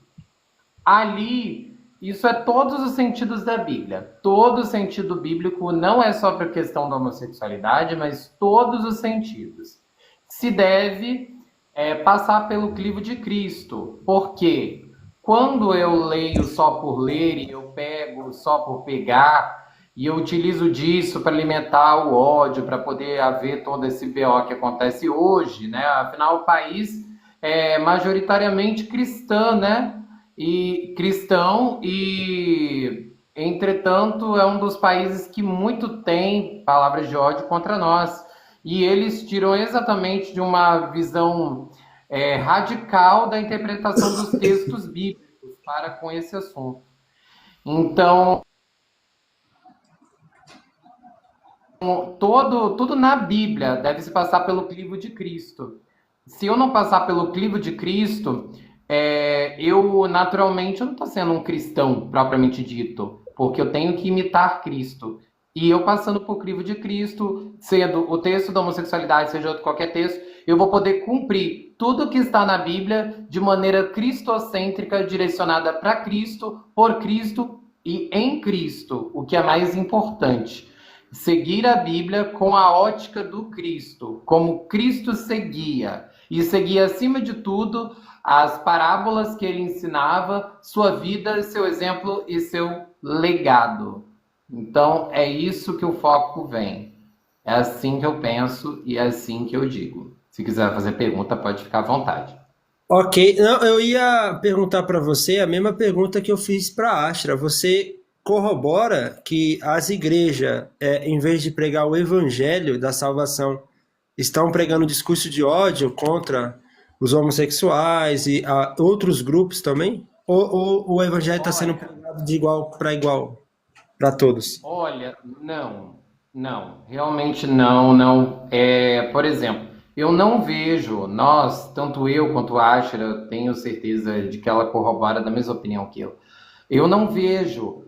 [SPEAKER 8] Ali, isso é todos os sentidos da Bíblia. Todo o sentido bíblico não é só para a questão da homossexualidade, mas todos os sentidos. Se deve passar pelo crivo de Cristo. Porque quando eu leio só por ler e eu pego só por pegar, e eu utilizo disso para alimentar o ódio, para poder haver todo esse BO que acontece hoje, né? Afinal, o país é majoritariamente cristão, né? E Entretanto, é um dos países que muito tem palavras de ódio contra nós. E eles tiram exatamente de uma visão radical da interpretação dos textos bíblicos para com esse assunto. Então, tudo na Bíblia deve se passar pelo crivo de Cristo. Se eu não passar pelo crivo de Cristo, eu naturalmente eu não estou sendo um cristão propriamente dito, porque eu tenho que imitar Cristo. E eu passando por crivo de Cristo, sendo o texto da homossexualidade, seja outro qualquer texto, eu vou poder cumprir tudo que está na Bíblia de maneira cristocêntrica, direcionada para Cristo, por Cristo e em Cristo, o que é mais importante. Seguir a Bíblia com a ótica do Cristo, como Cristo seguia. E seguir, acima de tudo, as parábolas que ele ensinava, sua vida, seu exemplo e seu legado. Então, é isso que o foco vem. É assim que eu penso e é assim que eu digo. Se quiser fazer pergunta, pode ficar à vontade.
[SPEAKER 1] Ok, não, eu ia perguntar para você a mesma pergunta que eu fiz para a Ashra. Você corrobora que as igrejas, em vez de pregar o evangelho da salvação, estão pregando discurso de ódio contra os homossexuais e outros grupos também? Ou o evangelho está sendo pregado de igual para igual para todos?
[SPEAKER 8] Olha, não, realmente não. Por exemplo, eu não vejo, tanto eu quanto a Ashra, tenho certeza de que ela corrobora da mesma opinião que eu. Eu não vejo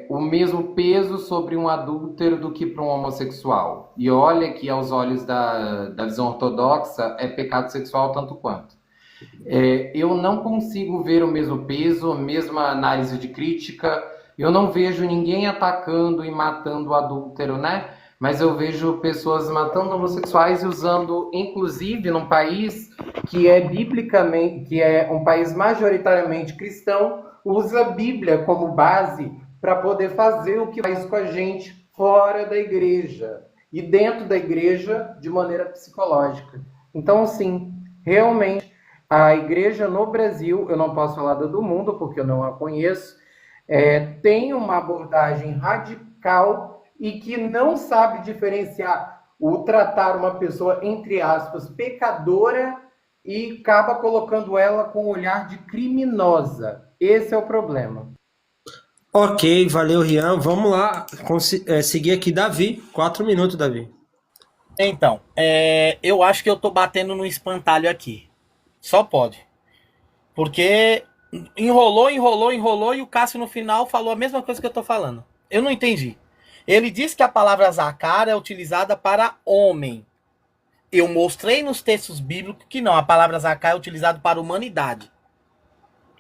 [SPEAKER 8] o mesmo peso sobre um adúltero do que para um homossexual. E olha que aos olhos da visão ortodoxa é pecado sexual tanto quanto. Eu não consigo ver o mesmo peso, a mesma análise de crítica. Eu não vejo ninguém atacando e matando o adúltero, né? Mas eu vejo pessoas matando homossexuais e usando, inclusive, num país que é biblicamente, que é um país majoritariamente cristão, usa a Bíblia como base para poder fazer o que faz com a gente fora da igreja e dentro da igreja de maneira psicológica. Então, sim, realmente, a igreja no Brasil, eu não posso falar do mundo porque eu não a conheço, tem uma abordagem radical e que não sabe diferenciar o tratar uma pessoa, entre aspas, pecadora e acaba colocando ela com um olhar de criminosa. Esse é o problema.
[SPEAKER 1] Ok, valeu, Rian. Vamos lá seguir aqui, Davi. 4 minutos, Davi.
[SPEAKER 6] Então, eu acho que eu tô batendo no espantalho aqui. Só pode. Porque enrolou e o Cássio no final falou a mesma coisa que eu tô falando. Eu não entendi. Ele disse que a palavra zakar é utilizada para homem. Eu mostrei nos textos bíblicos que não, a palavra zakar é utilizada para humanidade.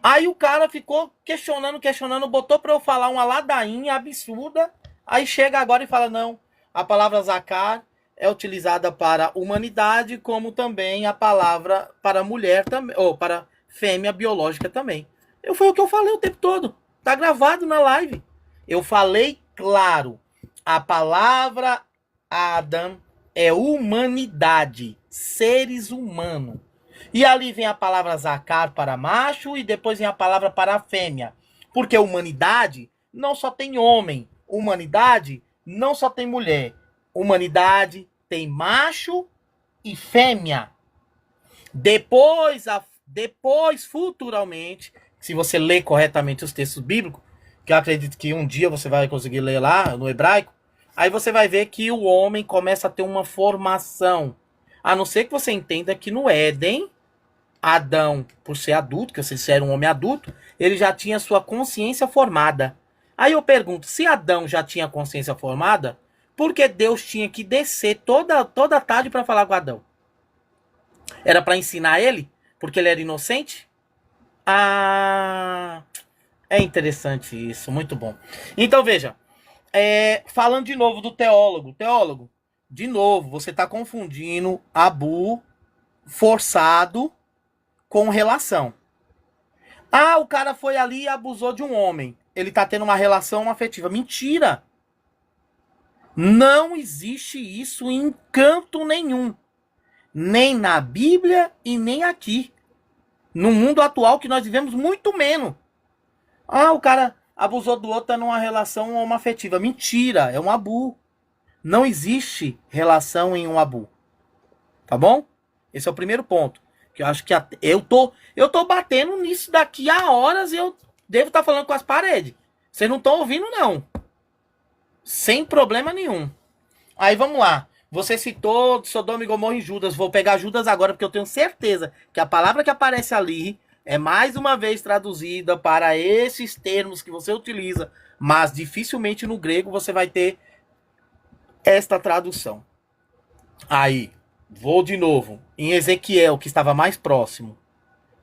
[SPEAKER 6] Aí o cara ficou questionando, botou para eu falar uma ladainha absurda. Aí chega agora e fala, não, a palavra zakar é utilizada para humanidade, como também a palavra para mulher também, ou para fêmea biológica também. Foi o que eu falei o tempo todo. Tá gravado na live. Eu falei claro. A palavra Adam é humanidade, seres humanos. E ali vem a palavra zakar para macho e depois vem a palavra para fêmea. Porque humanidade não só tem homem. Humanidade não só tem mulher. Humanidade tem macho e fêmea. Depois, futuramente, se você ler corretamente os textos bíblicos, que eu acredito que um dia você vai conseguir ler lá no hebraico, aí você vai ver que o homem começa a ter uma formação. A não ser que você entenda que no Éden, Adão, por ser adulto, que você era um homem adulto, ele já tinha sua consciência formada. Aí eu pergunto, se Adão já tinha consciência formada, por que Deus tinha que descer toda tarde para falar com Adão? Era para ensinar ele? Porque ele era inocente? Ah, é interessante isso, muito bom. Então veja, falando de novo do teólogo, de novo, você está confundindo abu forçado com relação. Ah, o cara foi ali e abusou de um homem. Ele está tendo uma relação afetiva. Mentira! Não existe isso em canto nenhum. Nem na Bíblia e nem aqui. No mundo atual que nós vivemos, muito menos. Ah, o cara abusou do outro, tá numa relação homoafetiva. Mentira, é um abu. Não existe relação em um abu. Tá bom? Esse é o primeiro ponto. Que eu acho que eu tô batendo nisso daqui há horas e eu devo estar falando com as paredes. Vocês não estão ouvindo, não. Sem problema nenhum. Aí vamos lá. Você citou Sodoma e Gomorra e Judas. Vou pegar Judas agora porque eu tenho certeza que a palavra que aparece ali é mais uma vez traduzida para esses termos que você utiliza, mas dificilmente no grego você vai ter esta tradução. Aí, vou de novo em Ezequiel, que estava mais próximo.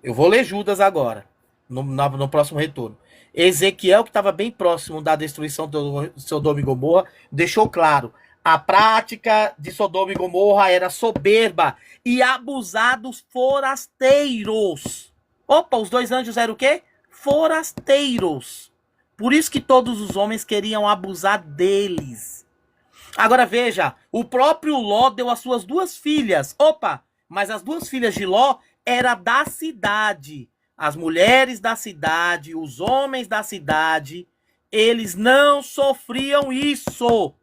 [SPEAKER 6] Eu vou ler Judas agora, no próximo retorno. Ezequiel, que estava bem próximo da destruição de Sodoma e Gomorra, deixou claro: a prática de Sodoma e Gomorra era soberba e abusar dos forasteiros. Opa, os dois anjos eram o quê? Forasteiros. Por isso que todos os homens queriam abusar deles. Agora veja, o próprio Ló deu as suas 2 filhas. Opa, mas as 2 filhas de Ló eram da cidade. As mulheres da cidade, os homens da cidade, eles não sofriam isso.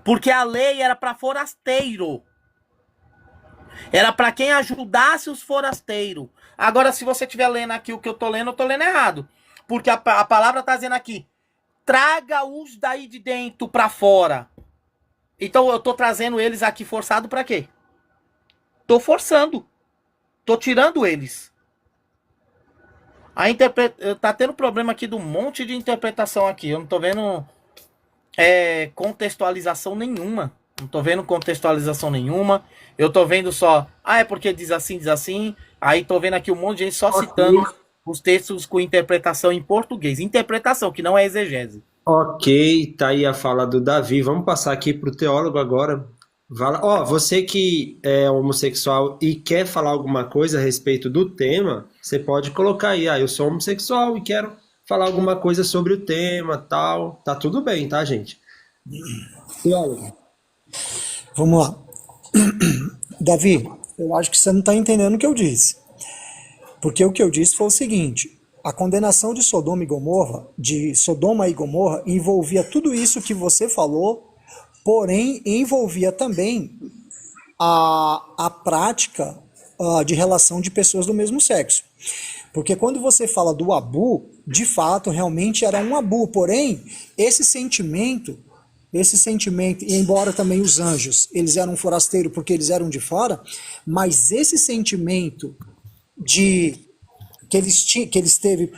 [SPEAKER 6] Porque a lei era para forasteiro. Era para quem ajudasse os forasteiros. Agora, se você estiver lendo aqui o que eu tô lendo errado. Porque a palavra tá dizendo aqui: traga-os daí de dentro para fora. Então eu tô trazendo eles aqui forçado para quê? Tô forçando. Tô tirando eles. Tá tendo problema aqui de um monte de interpretação aqui. Eu não tô vendo contextualização nenhuma. Não tô vendo contextualização nenhuma. Eu tô vendo só, é porque diz assim. Aí tô vendo aqui um monte de gente só citando os textos com interpretação em português. Interpretação, que não é exegese.
[SPEAKER 1] Ok, tá aí a fala do Davi. Vamos passar aqui pro teólogo agora. Você que é homossexual e quer falar alguma coisa a respeito do tema, você pode colocar aí: eu sou homossexual e quero falar alguma coisa sobre o tema, tal. Tá tudo bem, tá, gente? Teólogo.
[SPEAKER 7] Vamos lá. Davi, eu acho que você não está entendendo o que eu disse. Porque o que eu disse foi o seguinte: a condenação de Sodoma e Gomorra envolvia tudo isso que você falou, porém envolvia também a prática de relação de pessoas do mesmo sexo. Porque quando você fala do abu, de fato, realmente era um abu, porém, esse sentimento, e embora também os anjos, eles eram forasteiros porque eles eram de fora, mas esse sentimento que eles teve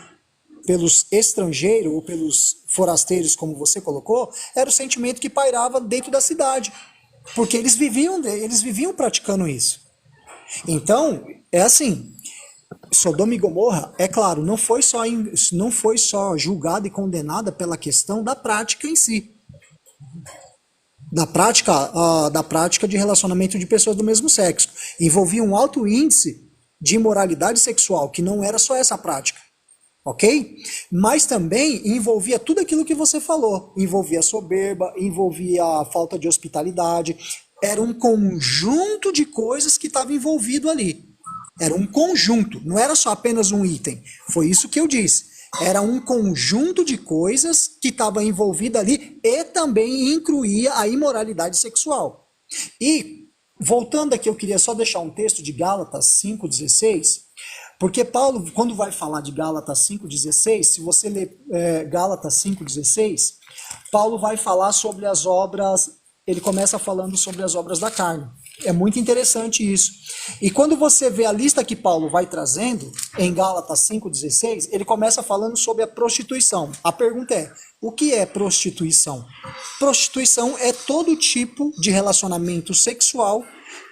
[SPEAKER 7] pelos estrangeiros ou pelos forasteiros, como você colocou, era o sentimento que pairava dentro da cidade, porque eles viviam praticando isso. Então, é assim, Sodoma e Gomorra, é claro, não foi só julgada e condenada pela questão da prática em si, da prática de relacionamento de pessoas do mesmo sexo. Envolvia um alto índice de imoralidade sexual, que não era só essa prática, ok? Mas também envolvia tudo aquilo que você falou. Envolvia soberba, envolvia a falta de hospitalidade. Era um conjunto de coisas que estava envolvido ali. Era um conjunto, não era só apenas um item. Foi isso que eu disse. Era um conjunto de coisas que estava envolvido ali e também incluía a imoralidade sexual. E, voltando aqui, eu queria só deixar um texto de Gálatas 5,16, porque Paulo, quando vai falar de Gálatas 5,16, se você ler Gálatas 5,16, Paulo vai falar sobre as obras, ele começa falando sobre as obras da carne. É muito interessante isso. E quando você vê a lista que Paulo vai trazendo, em Gálatas 5,16, ele começa falando sobre a prostituição. A pergunta é: o que é prostituição? Prostituição é todo tipo de relacionamento sexual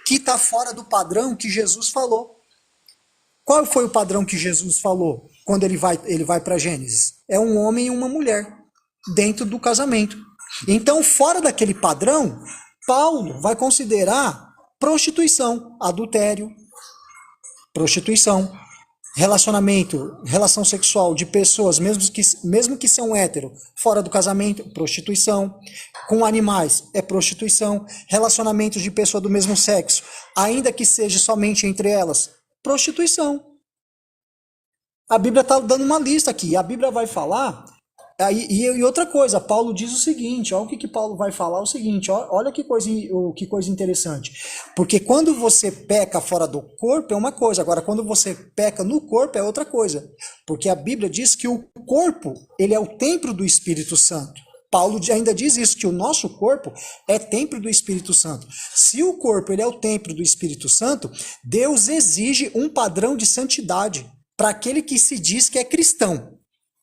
[SPEAKER 7] que está fora do padrão que Jesus falou. Qual foi o padrão que Jesus falou quando ele vai para Gênesis? É um homem e uma mulher dentro do casamento. Então, fora daquele padrão, Paulo vai considerar prostituição, adultério, relação sexual de pessoas, mesmo que são hétero, fora do casamento, prostituição, com animais é prostituição, relacionamentos de pessoas do mesmo sexo, ainda que seja somente entre elas, prostituição. A Bíblia está dando uma lista aqui. A Bíblia vai falar. E outra coisa, Paulo diz o seguinte: olha o que Paulo vai falar: o seguinte, olha que coisa interessante. Porque quando você peca fora do corpo é uma coisa, agora quando você peca no corpo é outra coisa. Porque a Bíblia diz que o corpo, ele é o templo do Espírito Santo. Paulo ainda diz isso, que o nosso corpo é templo do Espírito Santo. Se o corpo ele é o templo do Espírito Santo, Deus exige um padrão de santidade para aquele que se diz que é cristão.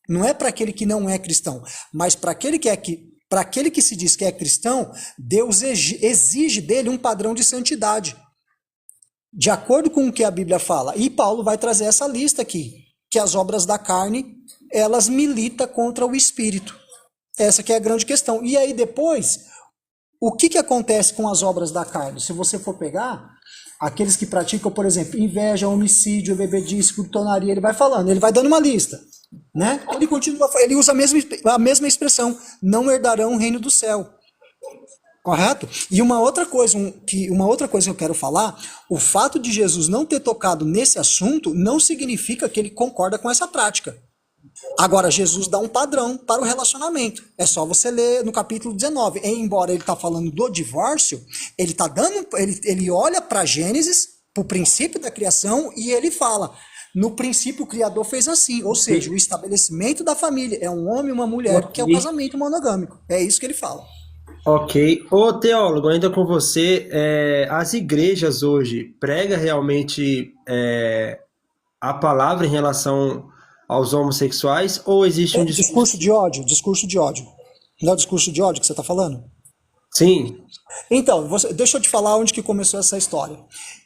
[SPEAKER 7] Não é para aquele que não é cristão, mas para aquele que se diz que é cristão, Deus exige dele um padrão de santidade, de acordo com o que a Bíblia fala. E Paulo vai trazer essa lista aqui, que as obras da carne, elas militam contra o espírito. Essa que é a grande questão. E aí depois, o que acontece com as obras da carne? Se você for pegar aqueles que praticam, por exemplo, inveja, homicídio, bebedice, glutonaria, ele vai falando, ele vai dando uma lista, né? Ele usa a mesma expressão: não herdarão o reino do céu. Correto? E uma outra coisa que eu quero falar: o fato de Jesus não ter tocado nesse assunto não significa que ele concorda com essa prática. Agora, Jesus dá um padrão para o relacionamento. É só você ler no capítulo 19. E, embora ele está falando do divórcio, ele olha para Gênesis, para o princípio da criação, e ele fala: no princípio o Criador fez assim. Ou seja, o estabelecimento da família é um homem e uma mulher, que é o casamento monogâmico. É isso que ele fala.
[SPEAKER 1] Ok. Ô, teólogo, ainda com você, as igrejas hoje pregam realmente a palavra em relação aos homossexuais, ou existe um
[SPEAKER 7] discurso de ódio? Discurso de ódio. Não é o discurso de ódio que você está falando?
[SPEAKER 1] Sim.
[SPEAKER 7] Então, deixa eu te falar onde que começou essa história.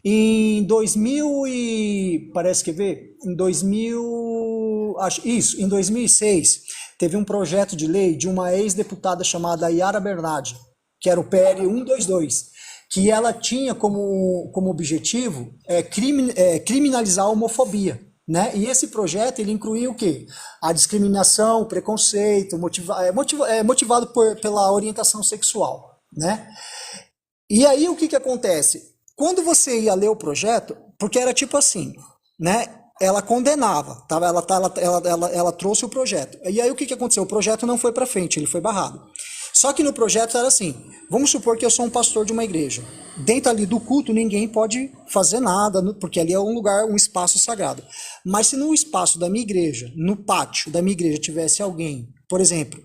[SPEAKER 7] Em 2006, teve um projeto de lei de uma ex-deputada chamada Yara Bernardi, que era o PL 122, que ela tinha como objetivo criminalizar a homofobia. Né? E esse projeto ele incluía o quê? A discriminação, o preconceito, motivado pela orientação sexual. Né? E aí o que acontece? Quando você ia ler o projeto, porque era tipo assim, né? Ela condenava, tá? Ela trouxe o projeto. E aí o que aconteceu? O projeto não foi para frente, ele foi barrado. Só que no projeto era assim: vamos supor que eu sou um pastor de uma igreja. Dentro ali do culto ninguém pode fazer nada, porque ali é um lugar, um espaço sagrado. Mas se no espaço da minha igreja, no pátio da minha igreja, tivesse alguém, por exemplo,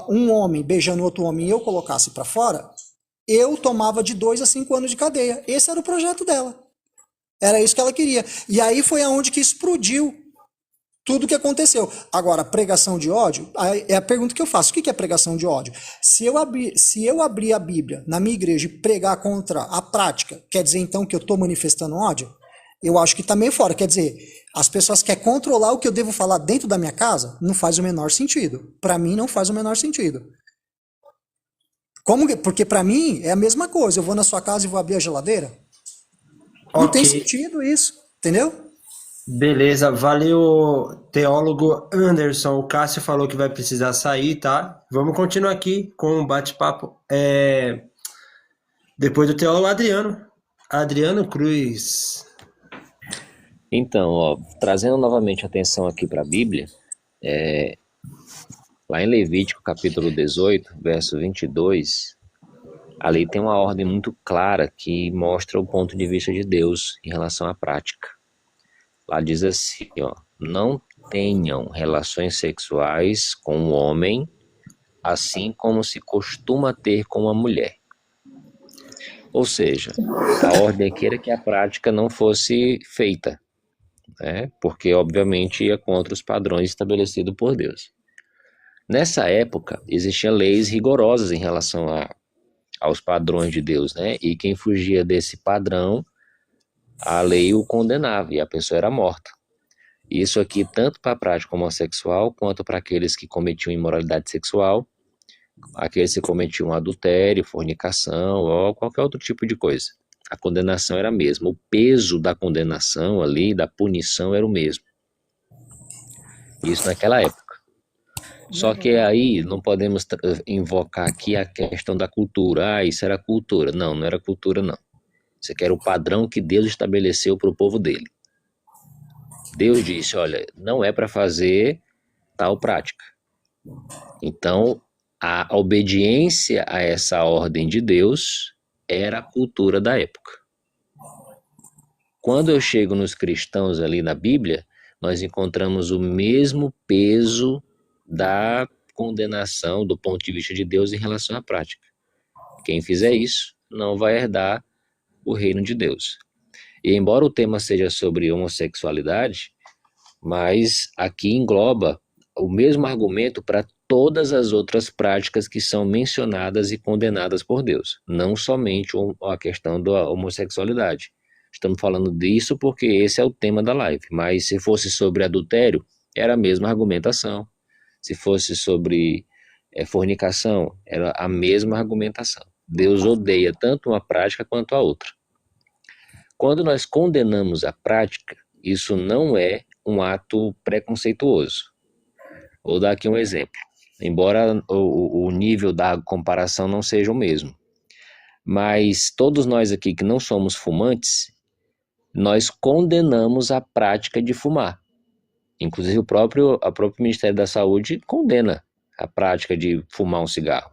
[SPEAKER 7] um homem beijando outro homem e eu colocasse para fora, eu tomava de 2 a 5 anos de cadeia. Esse era o projeto dela. Era isso que ela queria. E aí foi aonde que explodiu tudo que aconteceu. Agora, pregação de ódio, é a pergunta que eu faço: o que é pregação de ódio? Se eu abrir a Bíblia na minha igreja e pregar contra a prática, quer dizer então que eu estou manifestando ódio? Eu acho que está meio fora. Quer dizer, as pessoas querem controlar o que eu devo falar dentro da minha casa? Não faz o menor sentido. Para mim, não faz o menor sentido. Porque para mim é a mesma coisa. Eu vou na sua casa e vou abrir a geladeira? Não tem sentido isso, entendeu?
[SPEAKER 1] Beleza, valeu, teólogo Anderson. O Cássio falou que vai precisar sair, tá? Vamos continuar aqui com um bate-papo. Depois do teólogo Adriano Cruz.
[SPEAKER 2] Então, trazendo novamente atenção aqui para a Bíblia, lá em Levítico capítulo 18, verso 22, ali tem uma ordem muito clara que mostra o ponto de vista de Deus em relação à prática. Lá diz assim, não tenham relações sexuais com o homem, assim como se costuma ter com a mulher. Ou seja, a ordem aqui era que a prática não fosse feita, né? Porque obviamente ia contra os padrões estabelecidos por Deus. Nessa época, existiam leis rigorosas em relação aos padrões de Deus, né? E quem fugia desse padrão, a lei o condenava e a pessoa era morta. Isso aqui tanto para a prática homossexual quanto para aqueles que cometiam imoralidade sexual, aqueles que cometiam adultério, fornicação ou qualquer outro tipo de coisa. A condenação era a mesma. O peso da condenação ali, da punição, era o mesmo. Isso naquela época. Só que aí não podemos invocar aqui a questão da cultura. Isso era cultura. Não, não era cultura não. Isso aqui era o padrão que Deus estabeleceu para o povo dele. Deus disse, olha, não é para fazer tal prática. Então, a obediência a essa ordem de Deus era a cultura da época. Quando eu chego nos cristãos ali na Bíblia, nós encontramos o mesmo peso da condenação do ponto de vista de Deus em relação à prática. Quem fizer isso não vai herdar o reino de Deus. E embora o tema seja sobre homossexualidade, mas aqui engloba o mesmo argumento para todas as outras práticas que são mencionadas e condenadas por Deus, não somente a questão da homossexualidade. Estamos falando disso porque esse é o tema da live, mas se fosse sobre adultério, era a mesma argumentação. Se fosse sobre fornicação, era a mesma argumentação. Deus odeia tanto uma prática quanto a outra. Quando nós condenamos a prática, isso não é um ato preconceituoso. Vou dar aqui um exemplo, embora o nível da comparação não seja o mesmo. Mas todos nós aqui que não somos fumantes, nós condenamos a prática de fumar. Inclusive o próprio Ministério da Saúde condena a prática de fumar um cigarro.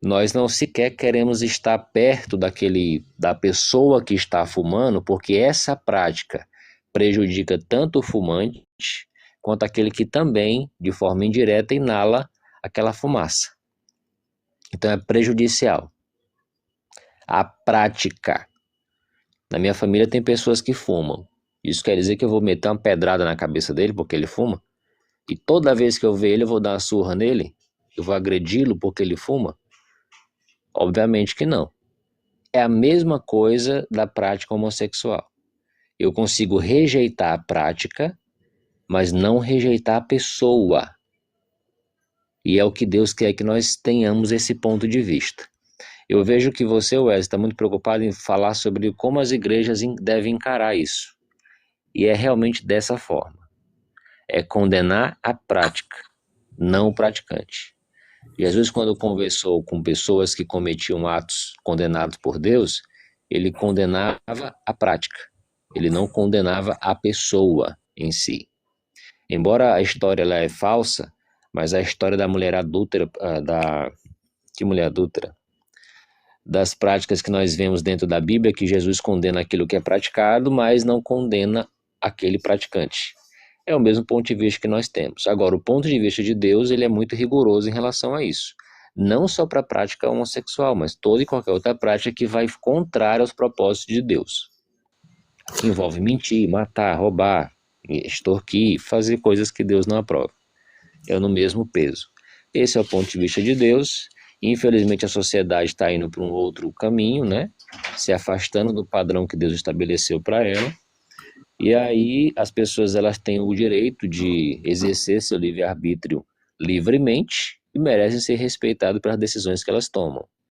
[SPEAKER 2] Nós não sequer queremos estar perto da pessoa que está fumando, porque essa prática prejudica tanto o fumante quanto aquele que também, de forma indireta, inala aquela fumaça. Então é prejudicial. A prática. Na minha família tem pessoas que fumam. Isso quer dizer que eu vou meter uma pedrada na cabeça dele porque ele fuma? E toda vez que eu ver ele, eu vou dar uma surra nele? Eu vou agredi-lo porque ele fuma? Obviamente que não. É a mesma coisa da prática homossexual. Eu consigo rejeitar a prática, mas não rejeitar a pessoa. E é o que Deus quer que nós tenhamos esse ponto de vista. Eu vejo que você, Wesley, está muito preocupado em falar sobre como as igrejas devem encarar isso. E é realmente dessa forma. É condenar a prática, não o praticante. Jesus, quando conversou com pessoas que cometiam atos condenados por Deus, ele condenava a prática. Ele não condenava a pessoa em si. Embora a história ela é falsa, mas a história da mulher adúltera, que mulher adúltera? Das práticas que nós vemos dentro da Bíblia, que Jesus condena aquilo que é praticado, mas não condena aquele praticante. É o mesmo ponto de vista que nós temos. Agora, o ponto de vista de Deus, ele é muito rigoroso em relação a isso. Não só para a prática homossexual, mas toda e qualquer outra prática que vai contrária aos propósitos de Deus. Que envolve mentir, matar, roubar, extorquir, fazer coisas que Deus não aprova. É no mesmo peso. Esse é o ponto de vista de Deus. Infelizmente a sociedade está indo para um outro caminho, né? Se afastando do padrão que Deus estabeleceu para ela. E aí as pessoas elas têm o direito de exercer seu livre-arbítrio livremente e merecem ser respeitadas pelas decisões que elas tomam.